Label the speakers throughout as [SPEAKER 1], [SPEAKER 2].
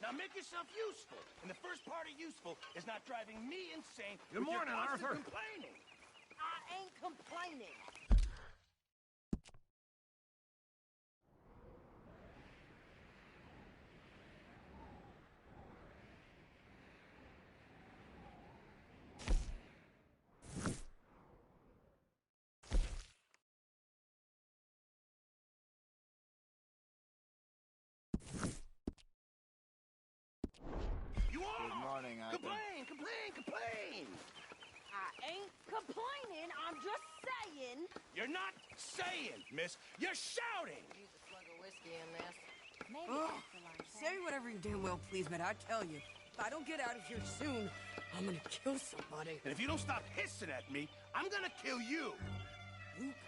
[SPEAKER 1] Now make yourself useful. And the first part of useful is not driving me insane.
[SPEAKER 2] Good morning, Arthur.
[SPEAKER 1] Complaining.
[SPEAKER 3] I ain't complaining.
[SPEAKER 1] You are.
[SPEAKER 4] Good morning, Arthur.
[SPEAKER 1] Complain.
[SPEAKER 3] I ain't complaining. I'm just saying.
[SPEAKER 1] You're not saying, miss. You're shouting.
[SPEAKER 3] Use a slug of whiskey in this.
[SPEAKER 5] Maybe after lunch. Say whatever you damn well please, but I tell you, if I don't get out of here soon, I'm gonna kill somebody.
[SPEAKER 1] And if you don't stop hissing at me, I'm gonna kill you.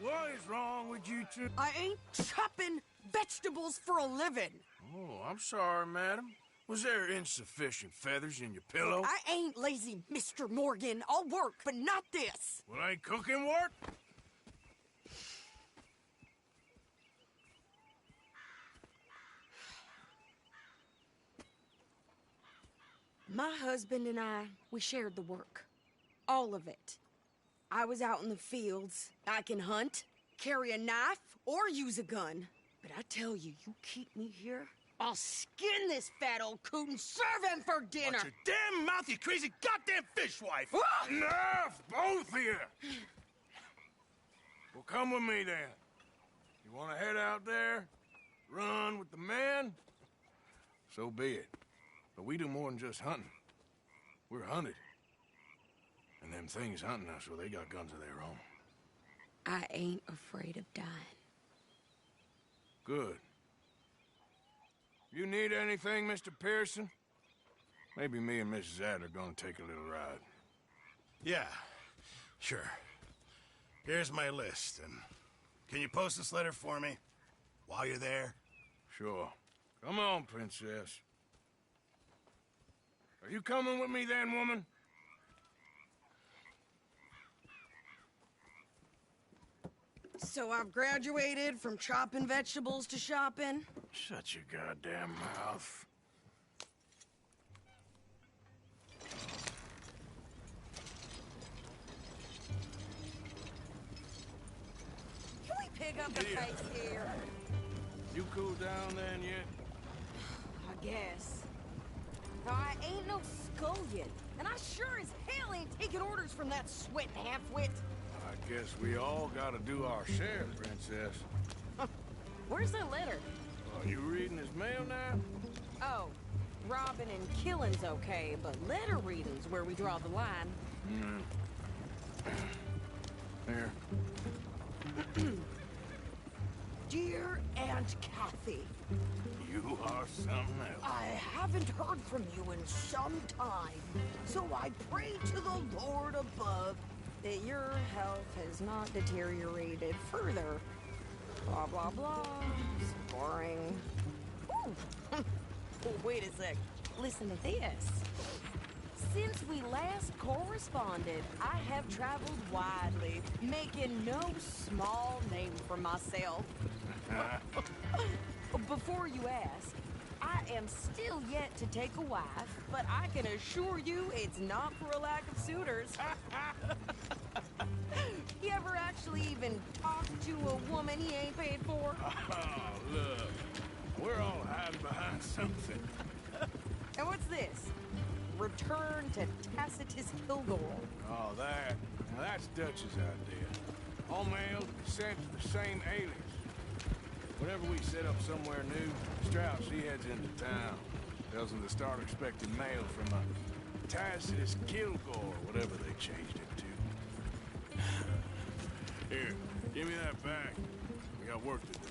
[SPEAKER 2] What is wrong with you two?
[SPEAKER 5] I ain't chopping vegetables for a living.
[SPEAKER 2] Oh, I'm sorry, madam. Was there insufficient feathers in your pillow?
[SPEAKER 5] I ain't lazy, Mr. Morgan. I'll work, but not this.
[SPEAKER 2] Well, ain't cooking work?
[SPEAKER 5] My husband and I, we shared the work. All of it. I was out in the fields. I can hunt, carry a knife, or use a gun. But I tell you, you keep me here, I'll skin this fat old coot and serve him for dinner.
[SPEAKER 1] Watch your damn mouth, you crazy goddamn fishwife.
[SPEAKER 2] Enough, both of you! Well, come with me, then. You want to head out there, run with the men? So be it. But we do more than just hunting. We're hunted. And them things hunting us, well, they got guns of their own.
[SPEAKER 5] I ain't afraid of dying.
[SPEAKER 2] Good. You need anything, Mr. Pearson? Maybe me and Mrs. Adler are gonna take a little ride.
[SPEAKER 1] Yeah, sure. Here's my list, and can you post this letter for me while you're there?
[SPEAKER 2] Sure. Come on, princess. Are you coming with me then, woman?
[SPEAKER 5] So I've graduated from chopping vegetables to shopping.
[SPEAKER 2] Shut your goddamn mouth.
[SPEAKER 5] Can we pick up the pace here?
[SPEAKER 2] You cool down then yet?
[SPEAKER 5] I guess. I ain't no scullion, and I sure as hell ain't taking orders from that sweating half-wit.
[SPEAKER 2] I guess we all gotta do our share, princess.
[SPEAKER 5] Where's that letter?
[SPEAKER 2] Are you reading his mail now?
[SPEAKER 5] Oh, robbing and killing's okay, but letter reading's where we draw the line.
[SPEAKER 2] Here.
[SPEAKER 5] Dear Aunt Kathy,
[SPEAKER 2] You are something else.
[SPEAKER 5] I haven't heard from you in some time, so I pray to the Lord above that your health has not deteriorated further. Blah, blah, blah. It's boring. Ooh. Oh, wait a sec. Listen to this. Since we last corresponded, I have traveled widely, making no small name for myself. Before you ask, I am still yet to take a wife, but I can assure you it's not for a lack of suitors. You ever actually even talked to a woman he ain't paid for?
[SPEAKER 2] Oh, look. We're all hiding behind something.
[SPEAKER 5] And what's this? Return to Tacitus Kilgore.
[SPEAKER 2] Oh, that. Now, that's Dutch's idea. All mail sent to the same alias. Whenever we set up somewhere new, Strauss, he heads into town. Tells them to start expecting mail from a Tacitus Kilgore, whatever they changed it to. Here, give me that back. We got work to do.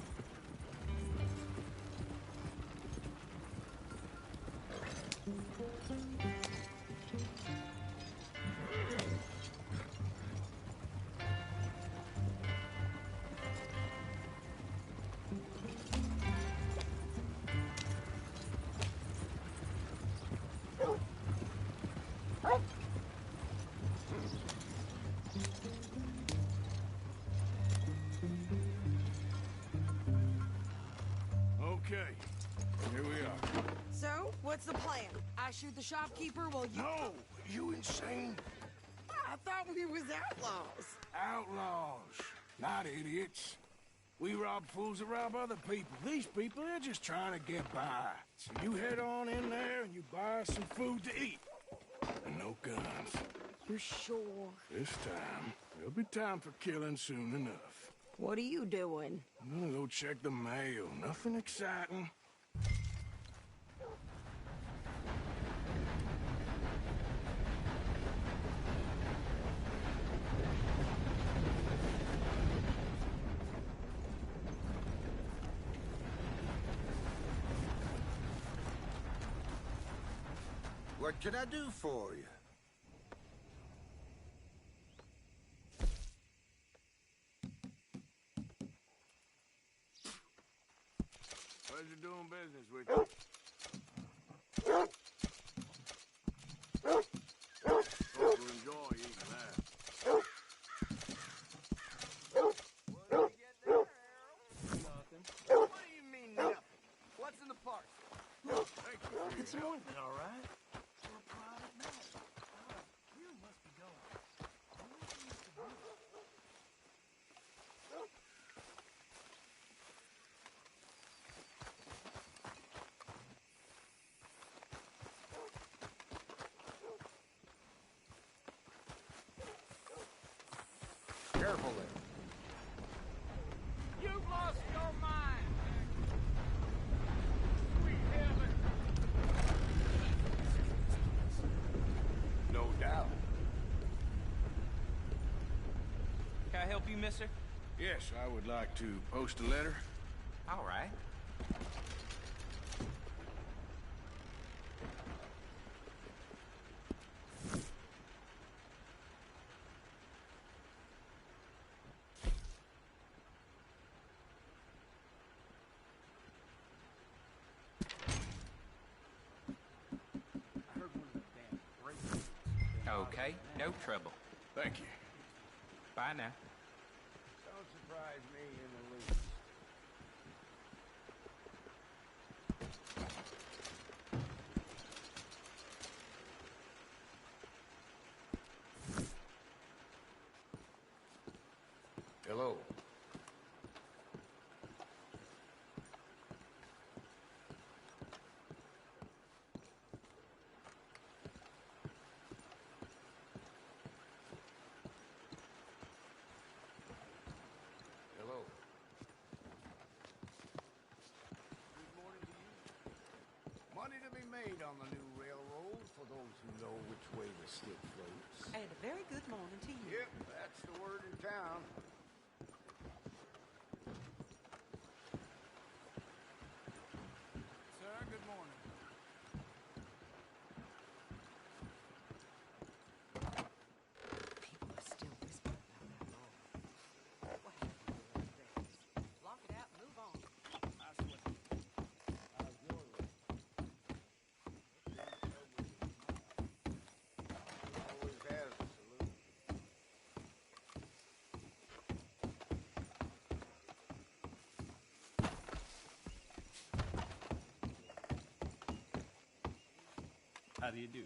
[SPEAKER 5] What's the plan? I shoot the shopkeeper while you...
[SPEAKER 2] No! You insane?
[SPEAKER 5] I thought we was outlaws.
[SPEAKER 2] Outlaws, not idiots. We rob fools that rob other people. These people, they're just trying to get by. So you head on in there and you buy us some food to eat. And no guns.
[SPEAKER 5] You sure?
[SPEAKER 2] This time, there'll be time for killing soon enough.
[SPEAKER 5] What are you doing?
[SPEAKER 2] I'm gonna go check the mail. Nothing exciting.
[SPEAKER 4] What can I do for you?
[SPEAKER 2] Pleasure doing business with you. Hope you enjoy eating that.
[SPEAKER 6] What do you get there, Harold? Nothing. What do you mean, nothing? What's in the parcel?
[SPEAKER 2] Thank you for
[SPEAKER 6] It's
[SPEAKER 2] your help.
[SPEAKER 6] more than all right. For a private matter. You must be going. What do you used to do?
[SPEAKER 4] Careful there.
[SPEAKER 6] You've lost your mind. Sweet heaven.
[SPEAKER 2] No doubt.
[SPEAKER 7] Can I help you, mister?
[SPEAKER 2] Yes, I would like to post a letter.
[SPEAKER 7] All right.
[SPEAKER 6] I heard one of the damn breakers.
[SPEAKER 7] Okay, no trouble.
[SPEAKER 2] Thank you.
[SPEAKER 7] Bye now.
[SPEAKER 2] Don't surprise me in the least. Hello. Hello.
[SPEAKER 6] Good morning to you.
[SPEAKER 4] Money to be made on the new railroad for those who know which way the stick floats.
[SPEAKER 8] And a very good morning to you.
[SPEAKER 4] Yep, that's the word in town.
[SPEAKER 6] Sir, good morning.
[SPEAKER 8] People are still whispering about that law. What happened to the other days? Lock it out and move on.
[SPEAKER 6] I swear.
[SPEAKER 4] How's your way? Always has a saloon.
[SPEAKER 7] How do you do?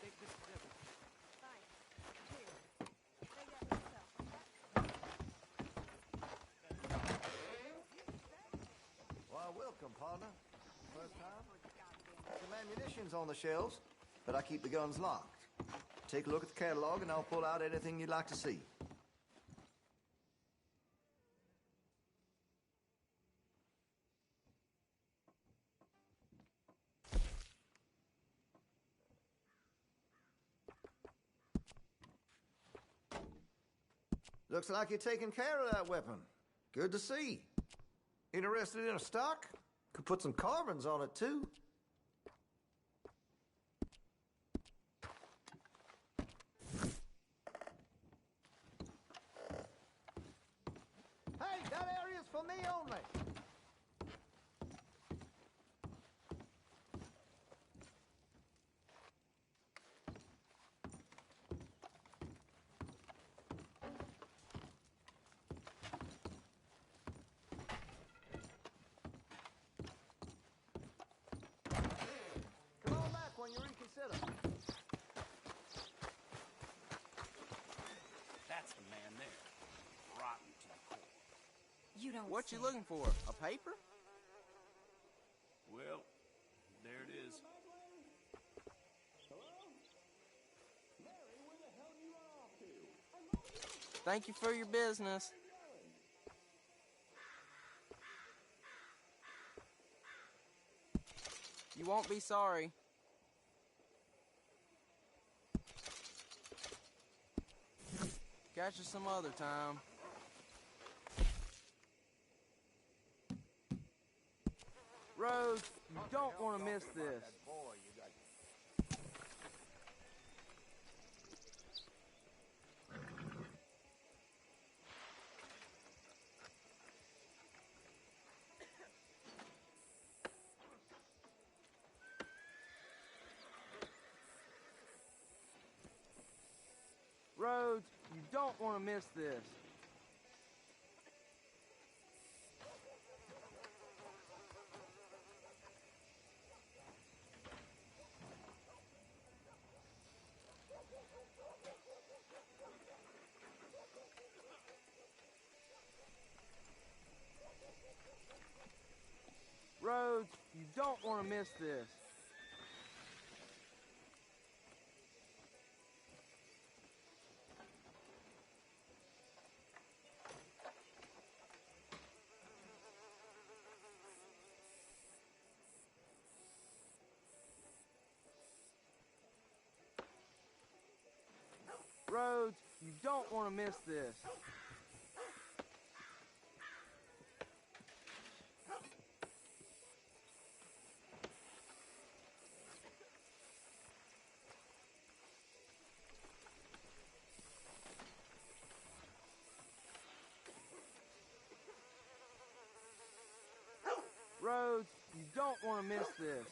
[SPEAKER 8] Take this devil.
[SPEAKER 4] Why, welcome, partner. First time? Some ammunition's on the shelves, but I keep the guns locked. Take a look at the catalog and I'll pull out anything you'd like to see. Looks like you're taking care of that weapon. Good to see. Interested in a stock? Could put some carbons on it, too. Hey, that area's for me only. Come on back when you reconsider.
[SPEAKER 6] That's the man there. Rotten to the core.
[SPEAKER 3] You don't
[SPEAKER 8] What
[SPEAKER 3] say.
[SPEAKER 8] you looking for? A paper?
[SPEAKER 6] Well, there it is.
[SPEAKER 8] Thank you for your business. You won't be sorry. Catch you some other time. Rose, you don't want to miss this. Rhodes, you don't want to miss this. Rhodes, you don't want to miss this. Rhodes, you don't want to miss this. Rhodes, you don't want to miss this.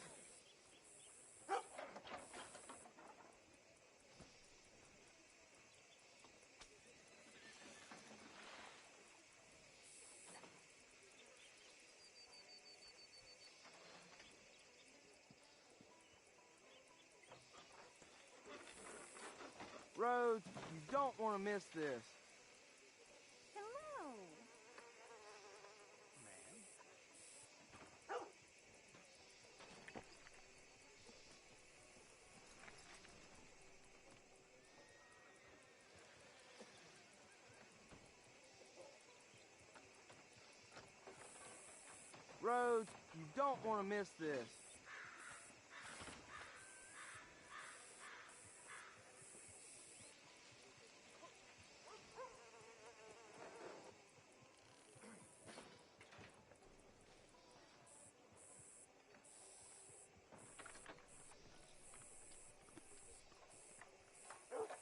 [SPEAKER 8] Rhodes, you don't want to miss this.
[SPEAKER 3] Hello.
[SPEAKER 8] Rhodes, you don't want to miss this.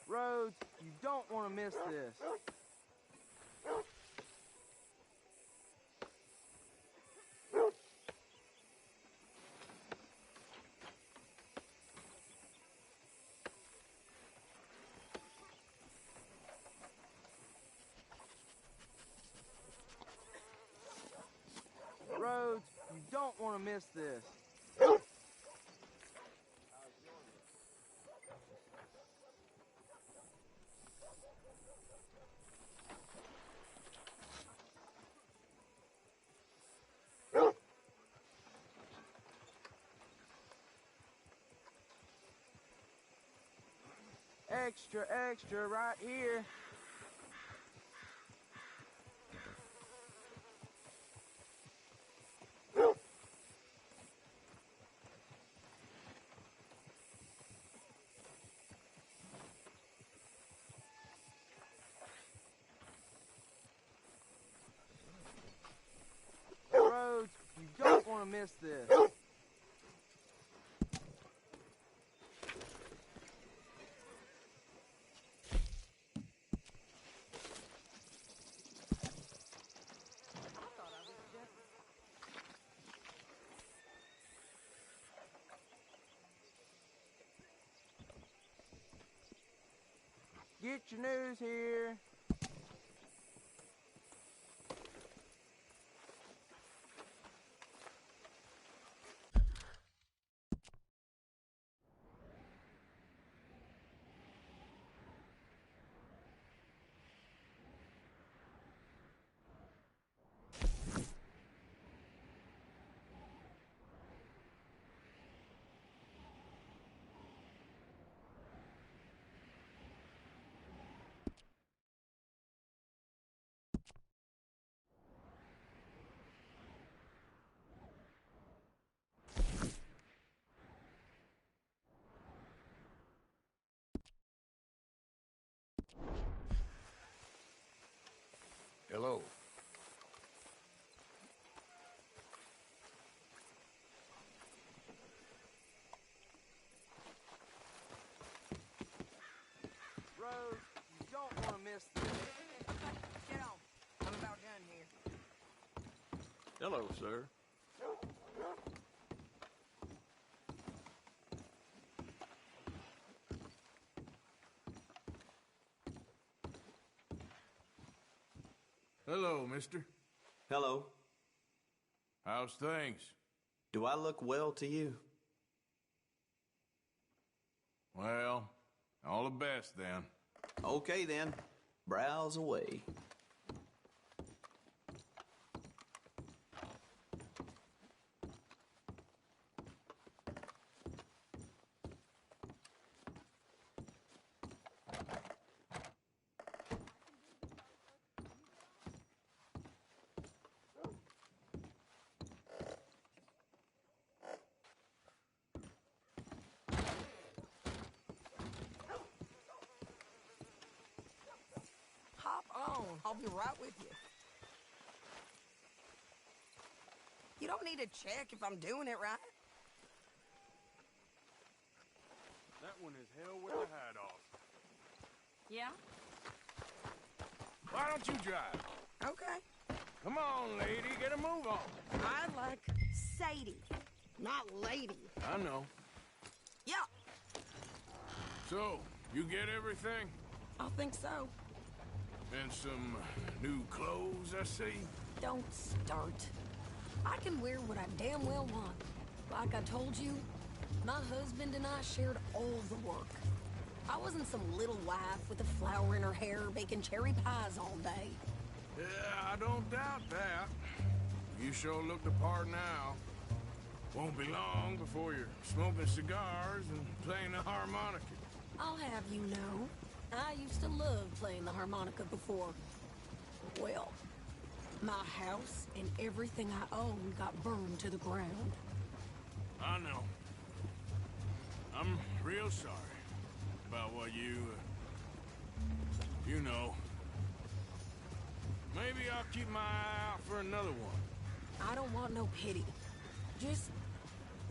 [SPEAKER 8] Rhodes, you don't want to miss this. Rhodes, you don't want to miss this. Extra, extra, right here.
[SPEAKER 6] miss this. Get your news here.
[SPEAKER 2] Hello.
[SPEAKER 6] Rose, you don't want to miss this.
[SPEAKER 8] Get on. I'm about done here.
[SPEAKER 2] Hello, sir. Hello, mister.
[SPEAKER 9] Hello.
[SPEAKER 2] How's things?
[SPEAKER 9] Do I look well to you?
[SPEAKER 2] Well, all the best then.
[SPEAKER 9] Okay then. Browse away.
[SPEAKER 5] Hop on. I'll be right with you. You don't need to check if I'm doing it right.
[SPEAKER 2] That one is hell with the hat off.
[SPEAKER 3] Yeah?
[SPEAKER 2] Why don't you drive?
[SPEAKER 5] Okay.
[SPEAKER 2] Come on, lady, get a move on.
[SPEAKER 5] I like Sadie, not lady.
[SPEAKER 2] I know.
[SPEAKER 5] Yeah,
[SPEAKER 2] So, you get everything?
[SPEAKER 5] I think so.
[SPEAKER 2] And some new clothes, I see?
[SPEAKER 5] Don't start. I can wear what I damn well want. Like I told you, my husband and I shared all the work. I wasn't some little wife with a flower in her hair baking cherry pies all day.
[SPEAKER 2] Yeah, I don't doubt that. You sure look the part now. Won't be long before you're smoking cigars and playing the harmonica.
[SPEAKER 5] I'll have you know, I used to love playing the harmonica before. Well, my house and everything I owned got burned to the ground.
[SPEAKER 2] I know. I'm real sorry about what you know. Maybe I'll keep my eye out for another one.
[SPEAKER 5] I don't want no pity. Just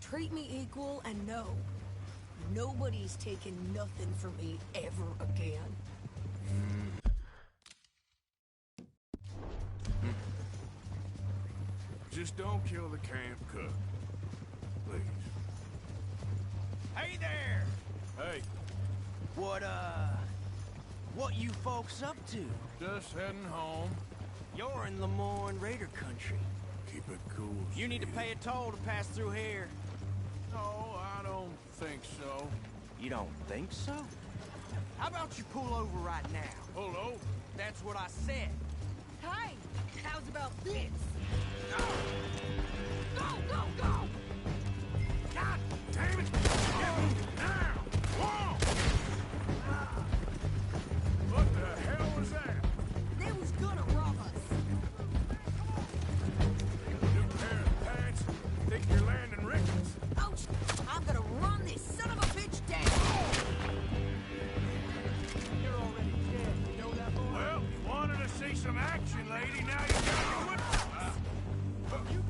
[SPEAKER 5] treat me equal and know nobody's taking nothing from me ever again.
[SPEAKER 2] Just don't kill the camp cook. Please.
[SPEAKER 6] Hey there!
[SPEAKER 2] Hey,
[SPEAKER 6] What you folks up to?
[SPEAKER 2] just heading home.
[SPEAKER 6] You're in Lemoyne Raider country.
[SPEAKER 2] Keep it cool.
[SPEAKER 6] You need to
[SPEAKER 2] Steve.
[SPEAKER 6] pay a toll to pass through here.
[SPEAKER 2] No, I don't think so.
[SPEAKER 6] You don't think so? How about you pull over right now?
[SPEAKER 2] Pull over.
[SPEAKER 6] That's what I said.
[SPEAKER 5] Hey, how's about this? Go, go, go!
[SPEAKER 2] God damn it! Get moving now! Whoa! What the hell was that?
[SPEAKER 5] They was gonna rob us.
[SPEAKER 2] New pair of pants? Think you're landing rickets?
[SPEAKER 5] Ouch! I'm gonna run this son of a bitch down!
[SPEAKER 6] You're already dead. You know that, boy?
[SPEAKER 2] Well, you wanted to see some action, lady. Now you got your whip.
[SPEAKER 6] You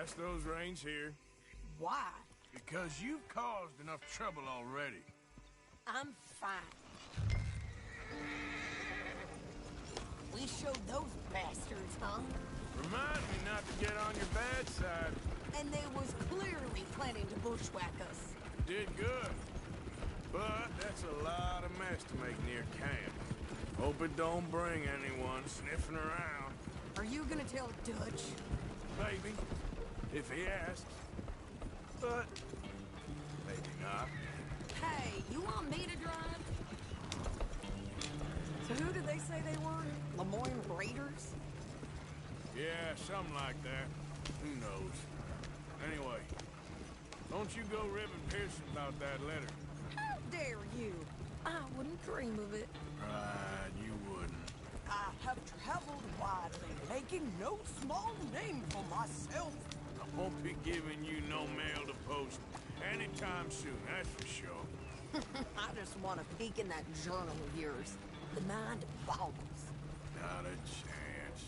[SPEAKER 2] pass those reins here.
[SPEAKER 5] Why?
[SPEAKER 2] Because you've caused enough trouble already.
[SPEAKER 5] I'm fine. We showed those bastards, huh?
[SPEAKER 2] Remind me not to get on your bad side.
[SPEAKER 5] And they was clearly planning to bushwhack us.
[SPEAKER 2] Did good. But that's a lot of mess to make near camp. Hope it don't bring anyone sniffing around.
[SPEAKER 5] Are you gonna tell Dutch?
[SPEAKER 2] Maybe, if he asks. But maybe not.
[SPEAKER 5] Hey, you want me to drive? So who did they say they were? Lemoyne Raiders?
[SPEAKER 2] Yeah, something like that. Who knows? Anyway, don't you go ribbing Pearson about that letter.
[SPEAKER 5] How dare you? I wouldn't dream of it.
[SPEAKER 2] Right, you wouldn't.
[SPEAKER 5] I have traveled widely, making no small name for myself.
[SPEAKER 2] I won't be giving you no mail to post anytime soon, that's for sure.
[SPEAKER 5] I just want to peek in that journal of yours. The mind boggles.
[SPEAKER 2] Not a chance.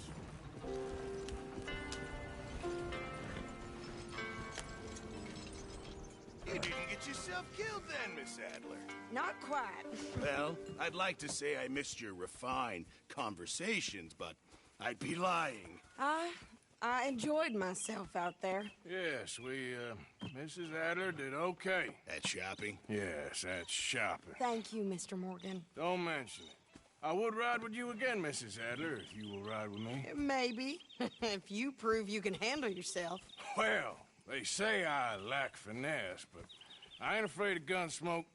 [SPEAKER 1] You didn't get yourself killed then, Miss Adler.
[SPEAKER 5] Not quite.
[SPEAKER 1] Well, I'd like to say I missed your refined conversations, but I'd be lying.
[SPEAKER 5] I enjoyed myself out there.
[SPEAKER 2] Yes, Mrs. Adler did okay.
[SPEAKER 1] At shopping?
[SPEAKER 2] Yes, that's shopping.
[SPEAKER 5] Thank you, Mr. Morgan.
[SPEAKER 2] Don't mention it. I would ride with you again, Mrs. Adler, if you will ride with me.
[SPEAKER 5] Maybe. If you prove you can handle yourself.
[SPEAKER 2] Well, they say I lack finesse, but I ain't afraid of gun smoke.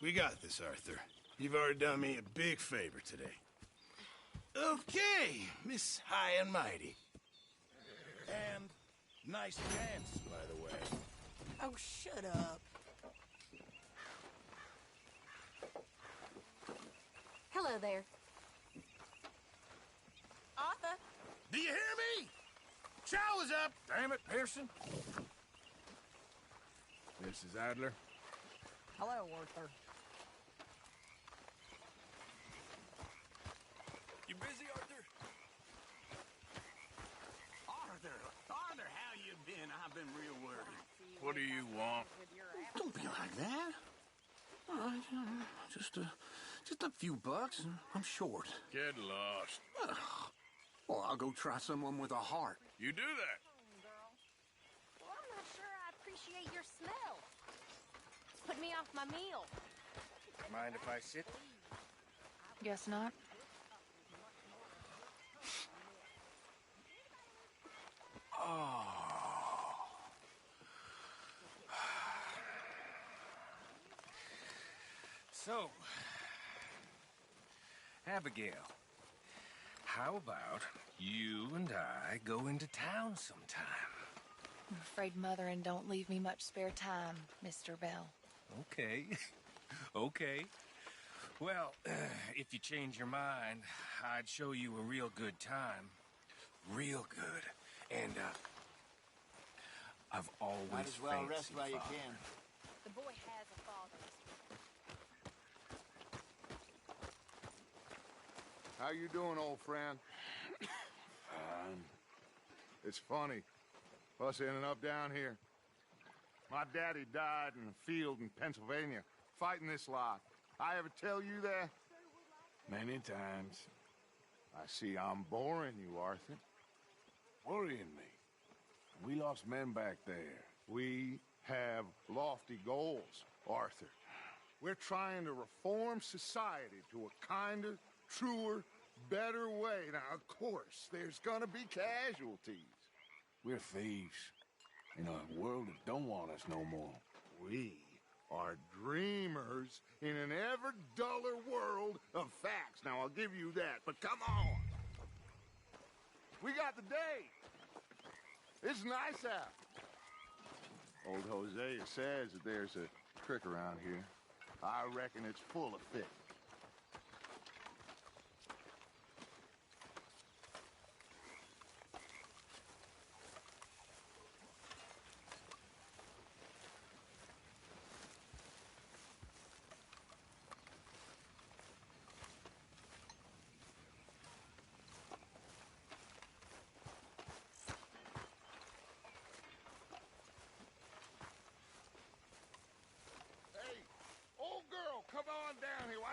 [SPEAKER 1] We got this, Arthur. You've already done me a big favor today. Okay, Miss High and Mighty. And nice pants, by the way.
[SPEAKER 5] Oh, shut up.
[SPEAKER 3] Hello there. Arthur?
[SPEAKER 1] Do you hear me? Chow is up!
[SPEAKER 2] Damn it, Pearson. Mrs. Adler.
[SPEAKER 5] Hello, Arthur.
[SPEAKER 2] You busy, Arthur?
[SPEAKER 10] Arthur, how you been? I've been real worried.
[SPEAKER 2] What do you want?
[SPEAKER 10] Don't be like that. All right, just a few bucks, and I'm short.
[SPEAKER 2] Get lost.
[SPEAKER 10] Well, I'll go try someone with a heart.
[SPEAKER 2] You do that.
[SPEAKER 3] Girl. Well, I'm not sure I appreciate your smell. It's put me off my meal.
[SPEAKER 1] Mind if I sit?
[SPEAKER 11] Guess not.
[SPEAKER 12] So, Abigail, how about you and I go into town sometime?
[SPEAKER 11] I'm afraid Mother and don't leave me much spare time, Mr. Bell.
[SPEAKER 12] Okay. Okay. Well, if you change your mind, I'd show you a real good time. Real good. And, I've always
[SPEAKER 4] Might as well rest
[SPEAKER 12] fancied
[SPEAKER 4] while you
[SPEAKER 12] father.
[SPEAKER 4] can.
[SPEAKER 3] The boy has a father.
[SPEAKER 2] How you doing, old friend? It's funny, us ending up down here. My daddy died in a field in Pennsylvania, fighting this lot. I ever tell you that? Many times. I see I'm boring you, Arthur. Worrying me. We lost men back there. We have lofty goals, Arthur. We're trying to reform society to a kinder, truer, better way. Now, of course, there's gonna be casualties. We're thieves in a world that don't want us no more. We are dreamers in an ever duller world of facts. Now, I'll give you that, but come on. We got the day. It's nice out. Old Hosea says that there's a trick around here. I reckon it's full of fish.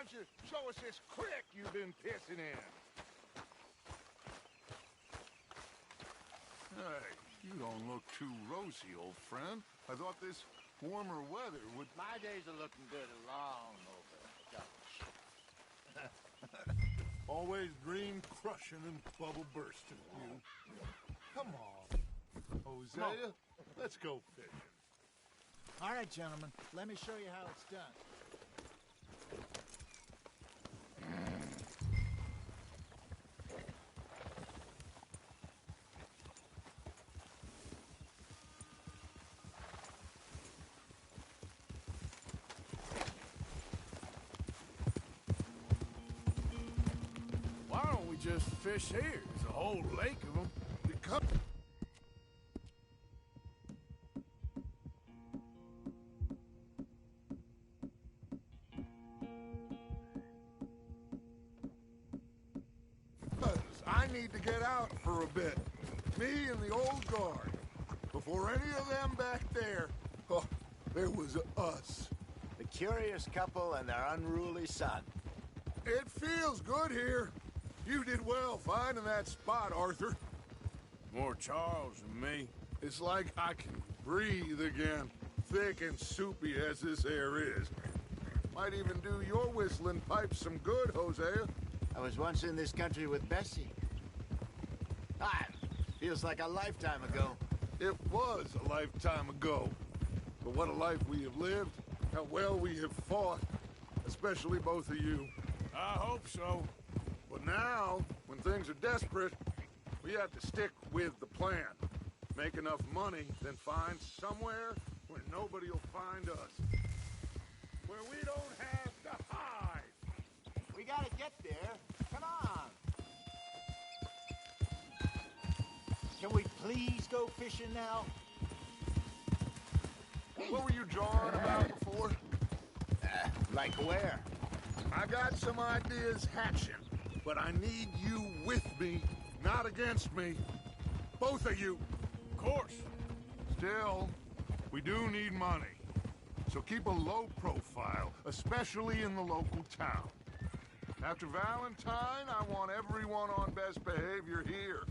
[SPEAKER 2] don't you show us this creek you've been pissing in? Hey, you don't look too rosy, old friend. I thought this warmer weather would...
[SPEAKER 6] My days are looking good long over.
[SPEAKER 2] Always dream crushing and bubble bursting, you. Come on, Hosea. Let's go fishing.
[SPEAKER 13] All right, gentlemen. Let me show you how it's done.
[SPEAKER 2] Why don't we just fish here? There's a whole lake of them. Come. I need to get out for a bit. Me and the old guard. Before any of them back there, there was us.
[SPEAKER 4] The curious couple and their unruly son.
[SPEAKER 2] It feels good here. You did well finding that spot, Arthur. More Charles than me. It's like I can breathe again, thick and soupy as this air is. Might even do your whistling pipes some good, Hosea.
[SPEAKER 4] I was once in this country with Bessie. Feels like a lifetime ago.
[SPEAKER 2] It was a lifetime ago. But what a life we have lived. How well we have fought. Especially both of you. I hope so. But now, when things are desperate, we have to stick with the plan. Make enough money, then find somewhere where nobody will find us. Where we don't have to hide.
[SPEAKER 4] We gotta get there. Come on. Can we please go fishing now?
[SPEAKER 2] What were you drawing about before?
[SPEAKER 4] Like where?
[SPEAKER 2] I got some ideas hatching, but I need you with me, not against me. Both of you. Of course. Still, we do need money. So keep a low profile, especially in the local town. After Valentine, I want everyone on best behavior here.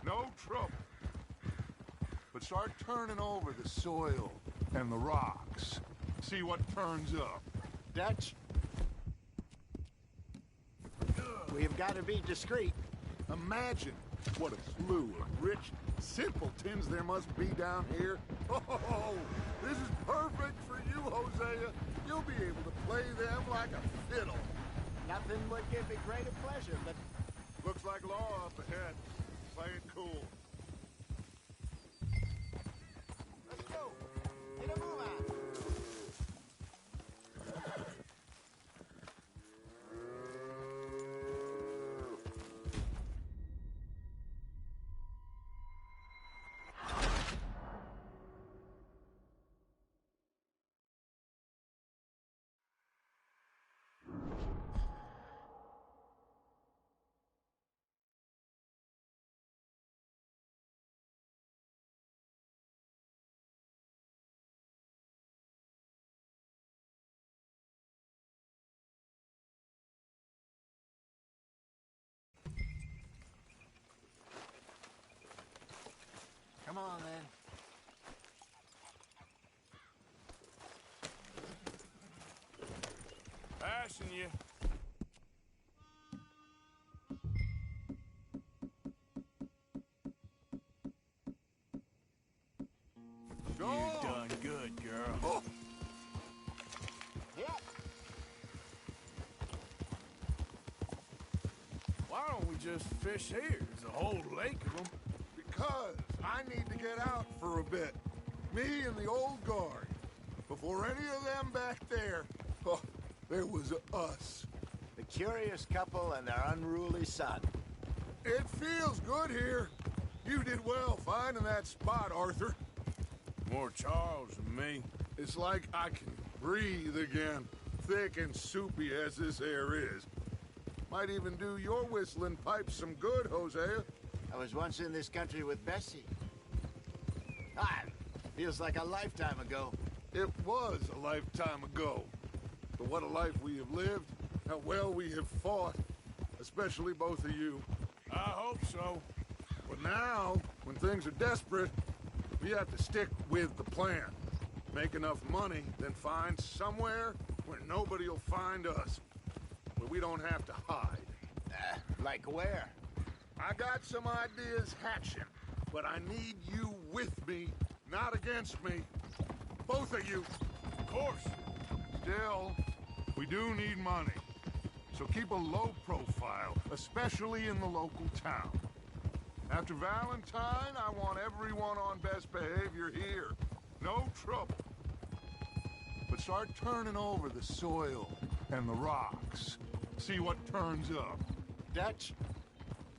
[SPEAKER 2] No trouble. But start turning over the soil and the rocks. See what turns up.
[SPEAKER 4] Dutch? We have got to be discreet.
[SPEAKER 2] Imagine what a slew of rich simpletons there must be down here. Oh, this is perfect for you, Hosea. You'll be able to play them like a fiddle.
[SPEAKER 4] Nothing would give me greater pleasure, but...
[SPEAKER 2] Looks like law up ahead. Play it cool.
[SPEAKER 4] Let's go. Get a move on. Come on, then.
[SPEAKER 2] Passing you. Go.
[SPEAKER 6] You done good, girl.
[SPEAKER 2] Oh.
[SPEAKER 4] Yep.
[SPEAKER 2] Why don't we just fish here? There's a whole lake of them. Because I need to get out for a bit. Me and the old guard. Before any of them back there, there was us.
[SPEAKER 4] The curious couple and their unruly son.
[SPEAKER 2] It feels good here. You did well finding that spot, Arthur. More Charles than me. It's like I can breathe again, thick and soupy as this air is. Might even do your whistling pipes some good, Hosea.
[SPEAKER 4] I was once in this country with Bessie. Feels like a lifetime ago.
[SPEAKER 2] It was a lifetime ago. But what a life we have lived.
[SPEAKER 14] how well we have fought, especially both of you.
[SPEAKER 2] I hope so.
[SPEAKER 14] But now, when things are desperate, we have to stick with the plan. Make enough money, then find somewhere where nobody will find us. Where we don't have to hide.
[SPEAKER 2] Like where?
[SPEAKER 14] I got some ideas hatching, but I need you with me, not against me. Both of you.
[SPEAKER 2] Of course.
[SPEAKER 14] Still, we do need money. So keep a low profile, especially in the local town. After Valentine, I want everyone on best behavior here. No trouble. But start turning over the soil and the rocks. See what turns up.
[SPEAKER 13] Dutch,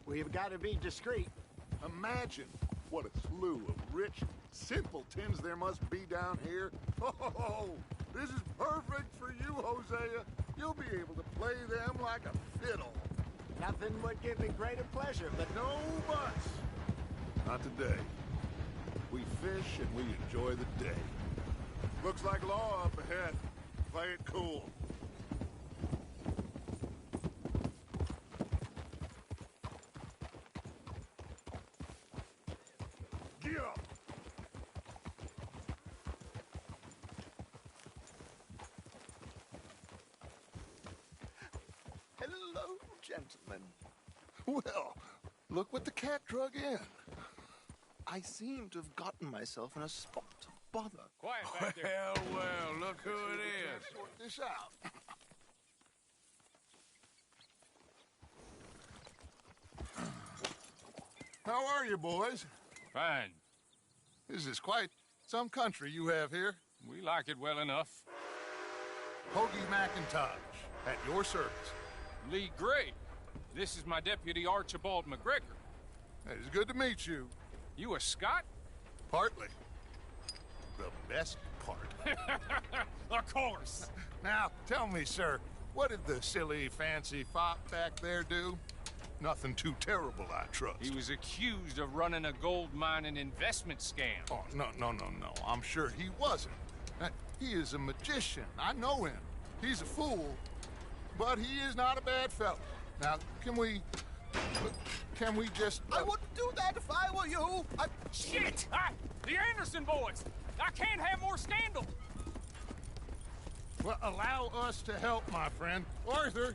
[SPEAKER 13] we've got to be discreet.
[SPEAKER 14] Imagine what a slew of rich simpletons there must be down here. Oh, this is perfect for you, Hosea. You'll be able to play them like a fiddle.
[SPEAKER 13] Nothing would give me greater pleasure, but
[SPEAKER 14] No buts. Not today. We fish and we enjoy the day. Looks like law up ahead. Play it cool. Get up!
[SPEAKER 4] Hello, gentlemen.
[SPEAKER 14] Well, look what the cat drug in.
[SPEAKER 4] I seem to have gotten myself in a spot of bother.
[SPEAKER 2] Quiet back there. Well, look who it is.
[SPEAKER 14] Sort this out. How are you, boys?
[SPEAKER 12] Fine.
[SPEAKER 14] This is quite some country you have here.
[SPEAKER 12] We like it well enough.
[SPEAKER 14] Hoagie McIntosh, at your service.
[SPEAKER 12] Lee Gray. This is my deputy Archibald McGregor.
[SPEAKER 14] It's good to meet you.
[SPEAKER 12] You a Scot?
[SPEAKER 14] Partly. The best part.
[SPEAKER 12] Of course.
[SPEAKER 14] Now, tell me, sir, what did the silly, fancy fop back there do? Nothing too terrible, I trust.
[SPEAKER 12] He was accused of running a gold mining investment scam.
[SPEAKER 14] Oh, no. I'm sure he wasn't. He is a magician. I know him. He's a fool, but he is not a bad fellow. Now, can we just...
[SPEAKER 4] I wouldn't do that if I were you.
[SPEAKER 12] Shit! The Anderson boys! I can't have more scandal!
[SPEAKER 14] Well, allow us to help, my friend. Arthur!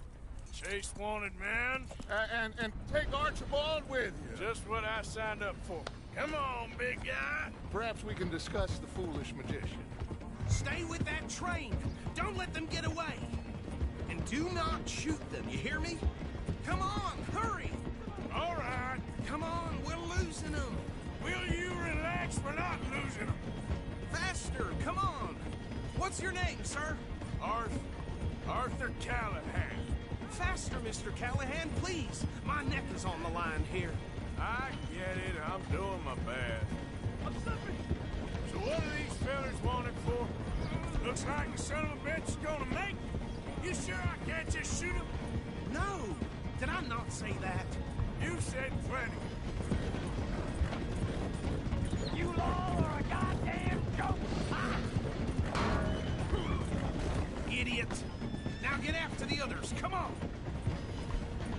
[SPEAKER 2] Chase wanted man.
[SPEAKER 14] And take Archibald with you.
[SPEAKER 2] Just what I signed up for. Come on, big guy.
[SPEAKER 14] Perhaps we can discuss the foolish magician.
[SPEAKER 15] Stay with that train. Don't let them get away. And do not shoot them, you hear me? Come on, hurry.
[SPEAKER 2] All right.
[SPEAKER 15] Come on, we're losing them.
[SPEAKER 2] Will you relax? We're not losing them.
[SPEAKER 15] Faster, come on. What's your name, sir?
[SPEAKER 2] Arthur Callahan.
[SPEAKER 15] Faster, Mr. Callahan, please. My neck is on the line here.
[SPEAKER 2] I get it. I'm doing my best. So what are these fellas wanted for? Looks like the son of a bitch is gonna make it. You sure I can't just shoot him?
[SPEAKER 15] No. Did I not say that?
[SPEAKER 2] You said plenty.
[SPEAKER 15] You all are a goddamn joke. Idiot. Now get after the others. Come on.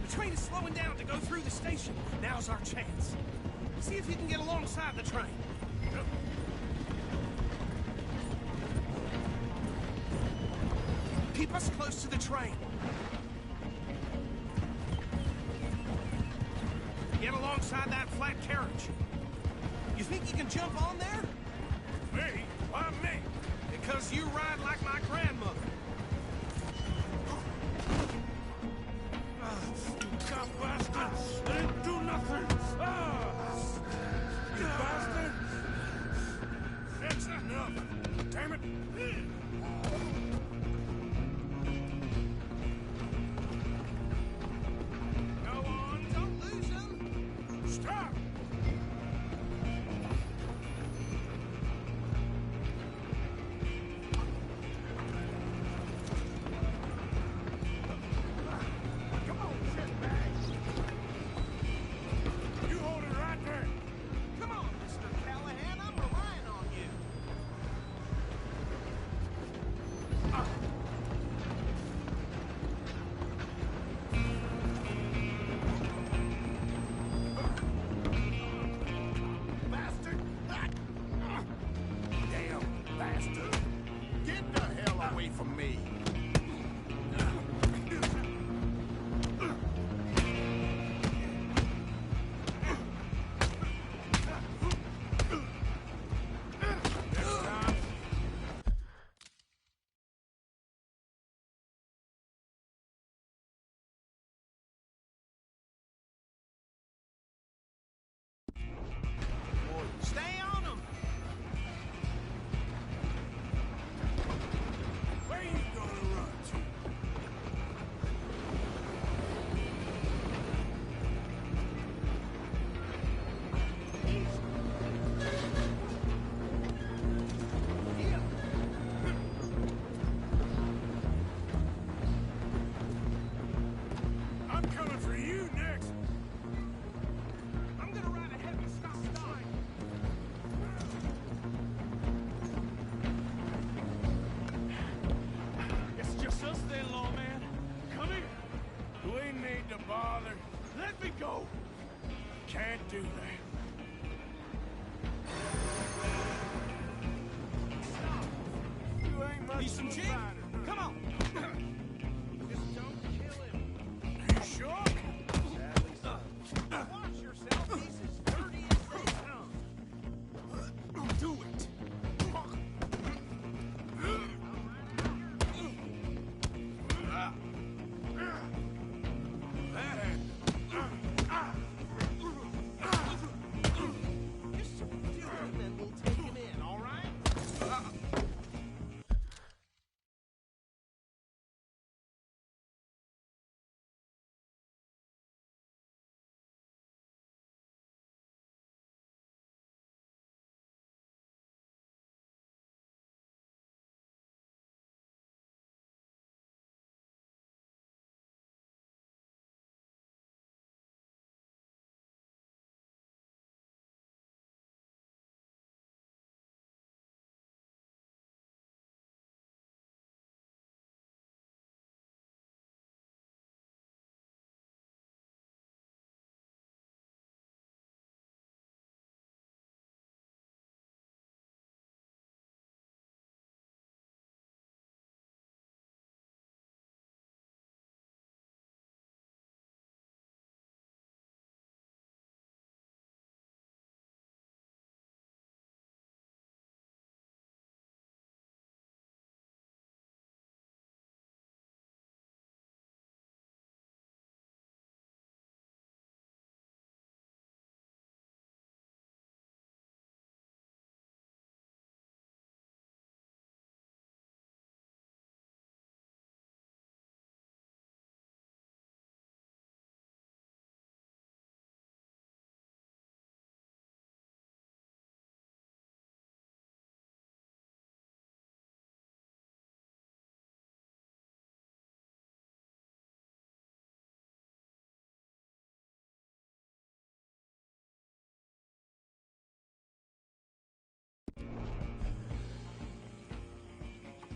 [SPEAKER 15] The train is slowing down to go through the station. Now's our chance. See if you can get alongside the train. Keep us close to the train. Get alongside that flat carriage. You think you can jump on there?
[SPEAKER 2] Me? Why me?
[SPEAKER 15] Because you ride like my grandmother.
[SPEAKER 2] You cop bastard! They didn't do nothing! You bastard! That's enough! Damn it!
[SPEAKER 15] Go on, don't lose them!
[SPEAKER 2] Stop! else then, lawman. Come here. We need to bother. Let me go. Can't do that. You ain't much
[SPEAKER 15] Need some
[SPEAKER 2] of a
[SPEAKER 15] gin?
[SPEAKER 2] fighter.
[SPEAKER 15] Come on.
[SPEAKER 2] Just don't kill him. You sure?
[SPEAKER 6] Sadly so.
[SPEAKER 15] Watch yourself. He's as dirty as they come. Do it.
[SPEAKER 6] Just subdue him and we'll take him in, all right?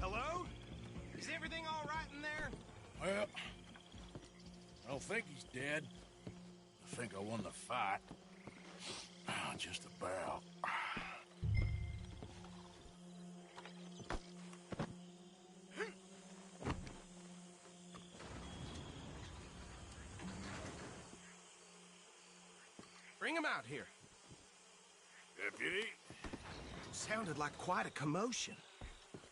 [SPEAKER 15] Hello? Is everything all right in there?
[SPEAKER 2] Well, I don't think he's dead. I think I won the fight. Just about.
[SPEAKER 15] Bring him out here.
[SPEAKER 2] Deputy?
[SPEAKER 15] Sounded like quite a commotion.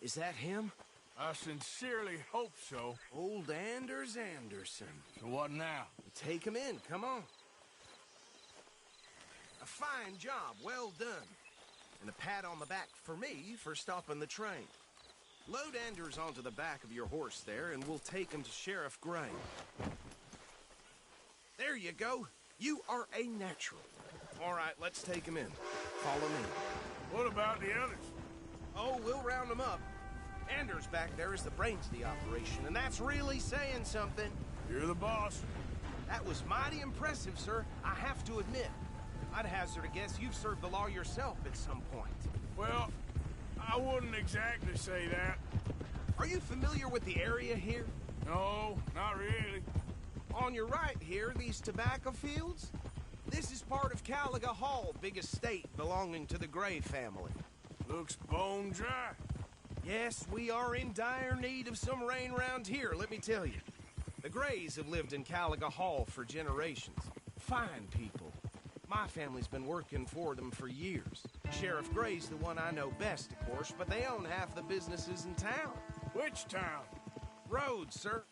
[SPEAKER 15] Is that him?
[SPEAKER 2] I sincerely hope so.
[SPEAKER 15] Old Anders Anderson.
[SPEAKER 2] So what now?
[SPEAKER 15] Take him in, come on. A fine job, well done. And a pat on the back for me for stopping the train. Load Anders onto the back of your horse there, and we'll take him to Sheriff Gray. There you go. You are a natural. All right, let's take him in. Follow me.
[SPEAKER 2] What about the others?
[SPEAKER 15] Oh, we'll round them up. Anders back there is the brains of the operation, and that's really saying something.
[SPEAKER 2] You're the boss.
[SPEAKER 15] That was mighty impressive, sir. I have to admit. I'd hazard a guess you've served the law yourself at some point.
[SPEAKER 2] Well, I wouldn't exactly say that.
[SPEAKER 15] Are you familiar with the area here?
[SPEAKER 2] No, not really.
[SPEAKER 15] On your right here, these tobacco fields? This is part of Caliga Hall, big estate belonging to the Gray family.
[SPEAKER 2] Looks bone dry.
[SPEAKER 15] Yes, we are in dire need of some rain round here, let me tell you. The Grays have lived in Caliga Hall for generations. Fine people. My family's been working for them for years. Sheriff Gray's the one I know best, of course, but they own half the businesses in town.
[SPEAKER 2] Which town?
[SPEAKER 15] Rhodes, sir.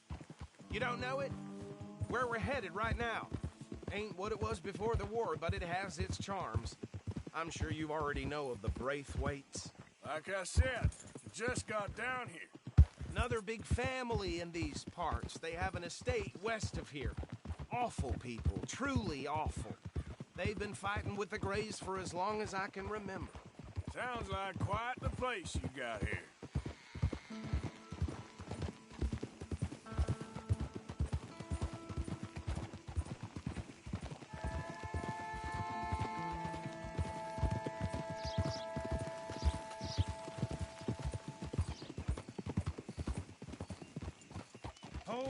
[SPEAKER 15] You don't know it? Where we're headed right now. Ain't what it was before the war, but it has its charms. I'm sure you already know of the Braithwaites.
[SPEAKER 2] Like I said, just got down here.
[SPEAKER 15] Another big family in these parts. They have an estate west of here. Awful people, truly awful. They've been fighting with the Grays for as long as I can remember.
[SPEAKER 2] Sounds like quite the place you got here.
[SPEAKER 15] Oh.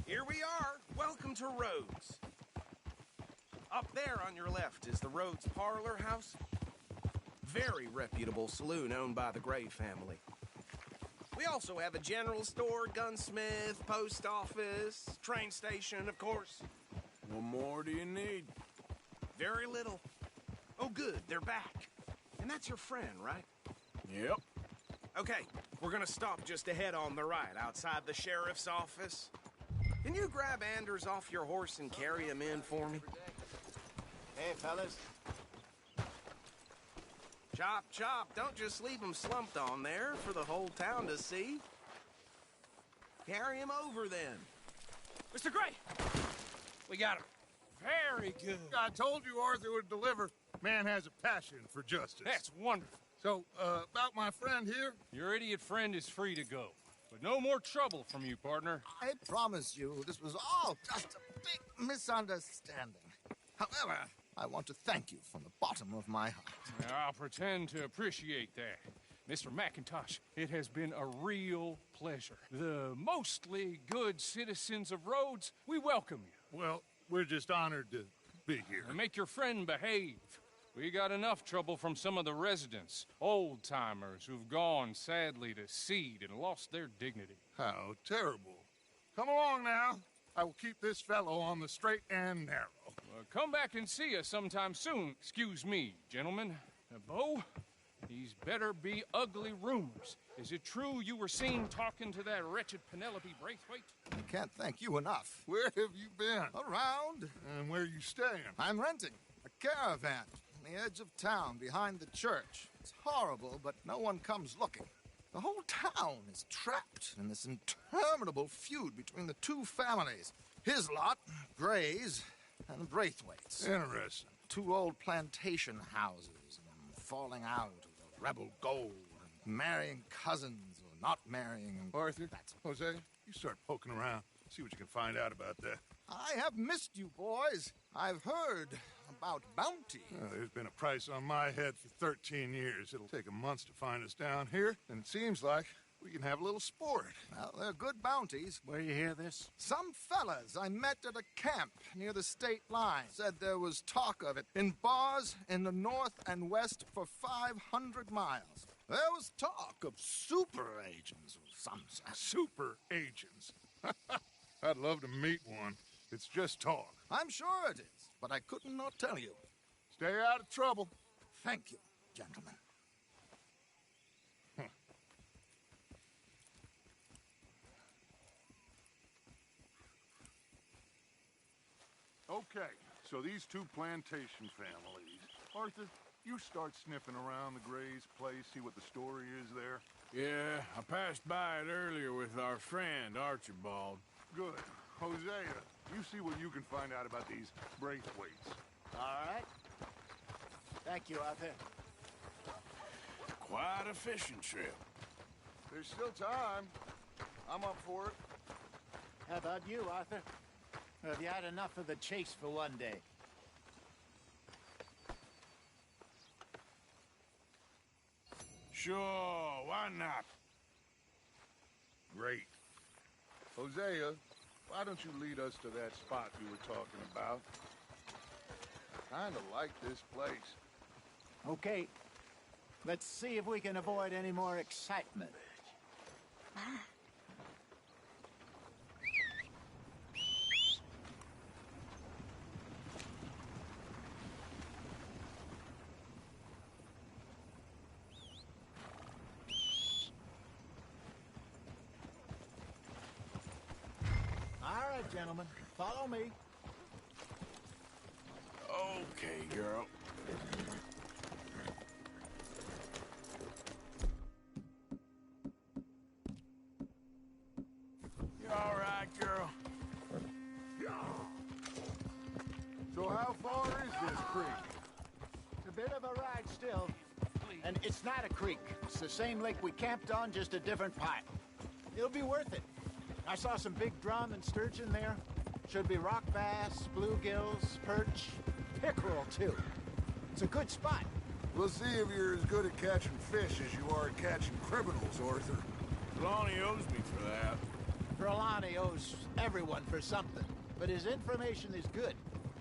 [SPEAKER 15] Here we are. Welcome to Rhodes. Up there on your left is the Rhodes Parlor House. Very reputable saloon owned by the Gray family. We also have a general store, gunsmith, post office, train station, of course.
[SPEAKER 2] What more do you need?
[SPEAKER 15] Very little. Oh, good, they're back. And that's your friend, right?
[SPEAKER 2] Yep.
[SPEAKER 15] Okay, we're gonna stop just ahead on the right, outside the sheriff's office. Can you grab Anders off your horse and carry him in for me?
[SPEAKER 4] Hey, fellas.
[SPEAKER 15] Chop, chop, don't just leave him slumped on there for the whole town to see. Carry him over, then.
[SPEAKER 12] Mr. Gray! We got him. Very good.
[SPEAKER 14] I told you Arthur would deliver. Man has a passion for justice.
[SPEAKER 12] That's wonderful.
[SPEAKER 14] So, about my friend here?
[SPEAKER 16] Your idiot friend is free to go. But no more trouble from you, partner.
[SPEAKER 13] I promise you, this was all just a big misunderstanding. However, I want to thank you from the bottom of my heart.
[SPEAKER 16] I'll pretend to appreciate that. Mr. McIntosh, it has been a real pleasure. The mostly good citizens of Rhodes, we welcome you.
[SPEAKER 14] Well, we're just honored to be here.
[SPEAKER 16] And make your friend behave. We got enough trouble from some of the residents, old-timers who've gone, sadly, to seed and lost their dignity.
[SPEAKER 14] How terrible. Come along now. I will keep this fellow on the straight and narrow.
[SPEAKER 16] Come back and see us sometime soon. Excuse me, gentlemen. Bo, these better be ugly rumors. Is it true you were seen talking to that wretched Penelope Braithwaite?
[SPEAKER 13] I can't thank you enough.
[SPEAKER 14] Where have you been?
[SPEAKER 13] Around.
[SPEAKER 14] And where are you staying?
[SPEAKER 13] I'm renting a caravan on the edge of town behind the church. It's horrible, but no one comes looking. The whole town is trapped in this interminable feud between the two families. His lot, Gray's, and the Braithwaites.
[SPEAKER 14] Interesting.
[SPEAKER 13] Two old plantation houses, and falling out of the rebel gold, and marrying cousins or not marrying. And
[SPEAKER 14] Arthur, Jose, you start poking around. See what you can find out about that.
[SPEAKER 13] I have missed you, boys. I've heard about bounty.
[SPEAKER 14] There's been a price on my head for 13 years. It'll take a month to find us down here, and it seems like we can have a little sport.
[SPEAKER 13] Well, they're good bounties.
[SPEAKER 14] Where you hear this?
[SPEAKER 13] Some fellas I met at a camp near the state line said there was talk of it in bars in the north and west for 500 miles. There was talk of super agents of some sort.
[SPEAKER 14] Super agents? I'd love to meet one. It's just talk.
[SPEAKER 13] I'm sure it is, but I couldn't not tell you.
[SPEAKER 14] Stay out of trouble.
[SPEAKER 13] Thank you, gentlemen.
[SPEAKER 14] Okay, so these two plantation families. Arthur, you start sniffing around the Gray's place, see what the story is there.
[SPEAKER 2] Yeah, I passed by it earlier with our friend, Archibald.
[SPEAKER 14] Good. Hosea, you see what you can find out about these Braithwaites.
[SPEAKER 13] All right. Thank you, Arthur.
[SPEAKER 2] Quite a fishing trip.
[SPEAKER 14] There's still time. I'm up for it.
[SPEAKER 13] How about you, Arthur? Have you had enough of the chase for one day?
[SPEAKER 2] Sure, why not?
[SPEAKER 14] Great. Hosea, why don't you lead us to that spot you were talking about? I kinda like this place.
[SPEAKER 13] Okay. Let's see if we can avoid any more excitement. All right, gentlemen. Follow me.
[SPEAKER 2] Okay, girl. You all right, girl?
[SPEAKER 14] So how far is this creek?
[SPEAKER 13] It's a bit of a ride still. And it's not a creek. It's the same lake we camped on, just a different part. It'll be worth it. I saw some big drum and sturgeon there. Should be rock bass, bluegills, perch, pickerel, too. It's a good spot.
[SPEAKER 14] We'll see if you're as good at catching fish as you are at catching criminals, Arthur.
[SPEAKER 2] Trelawney owes me for that.
[SPEAKER 17] Trelawney owes everyone for something, but his information is good.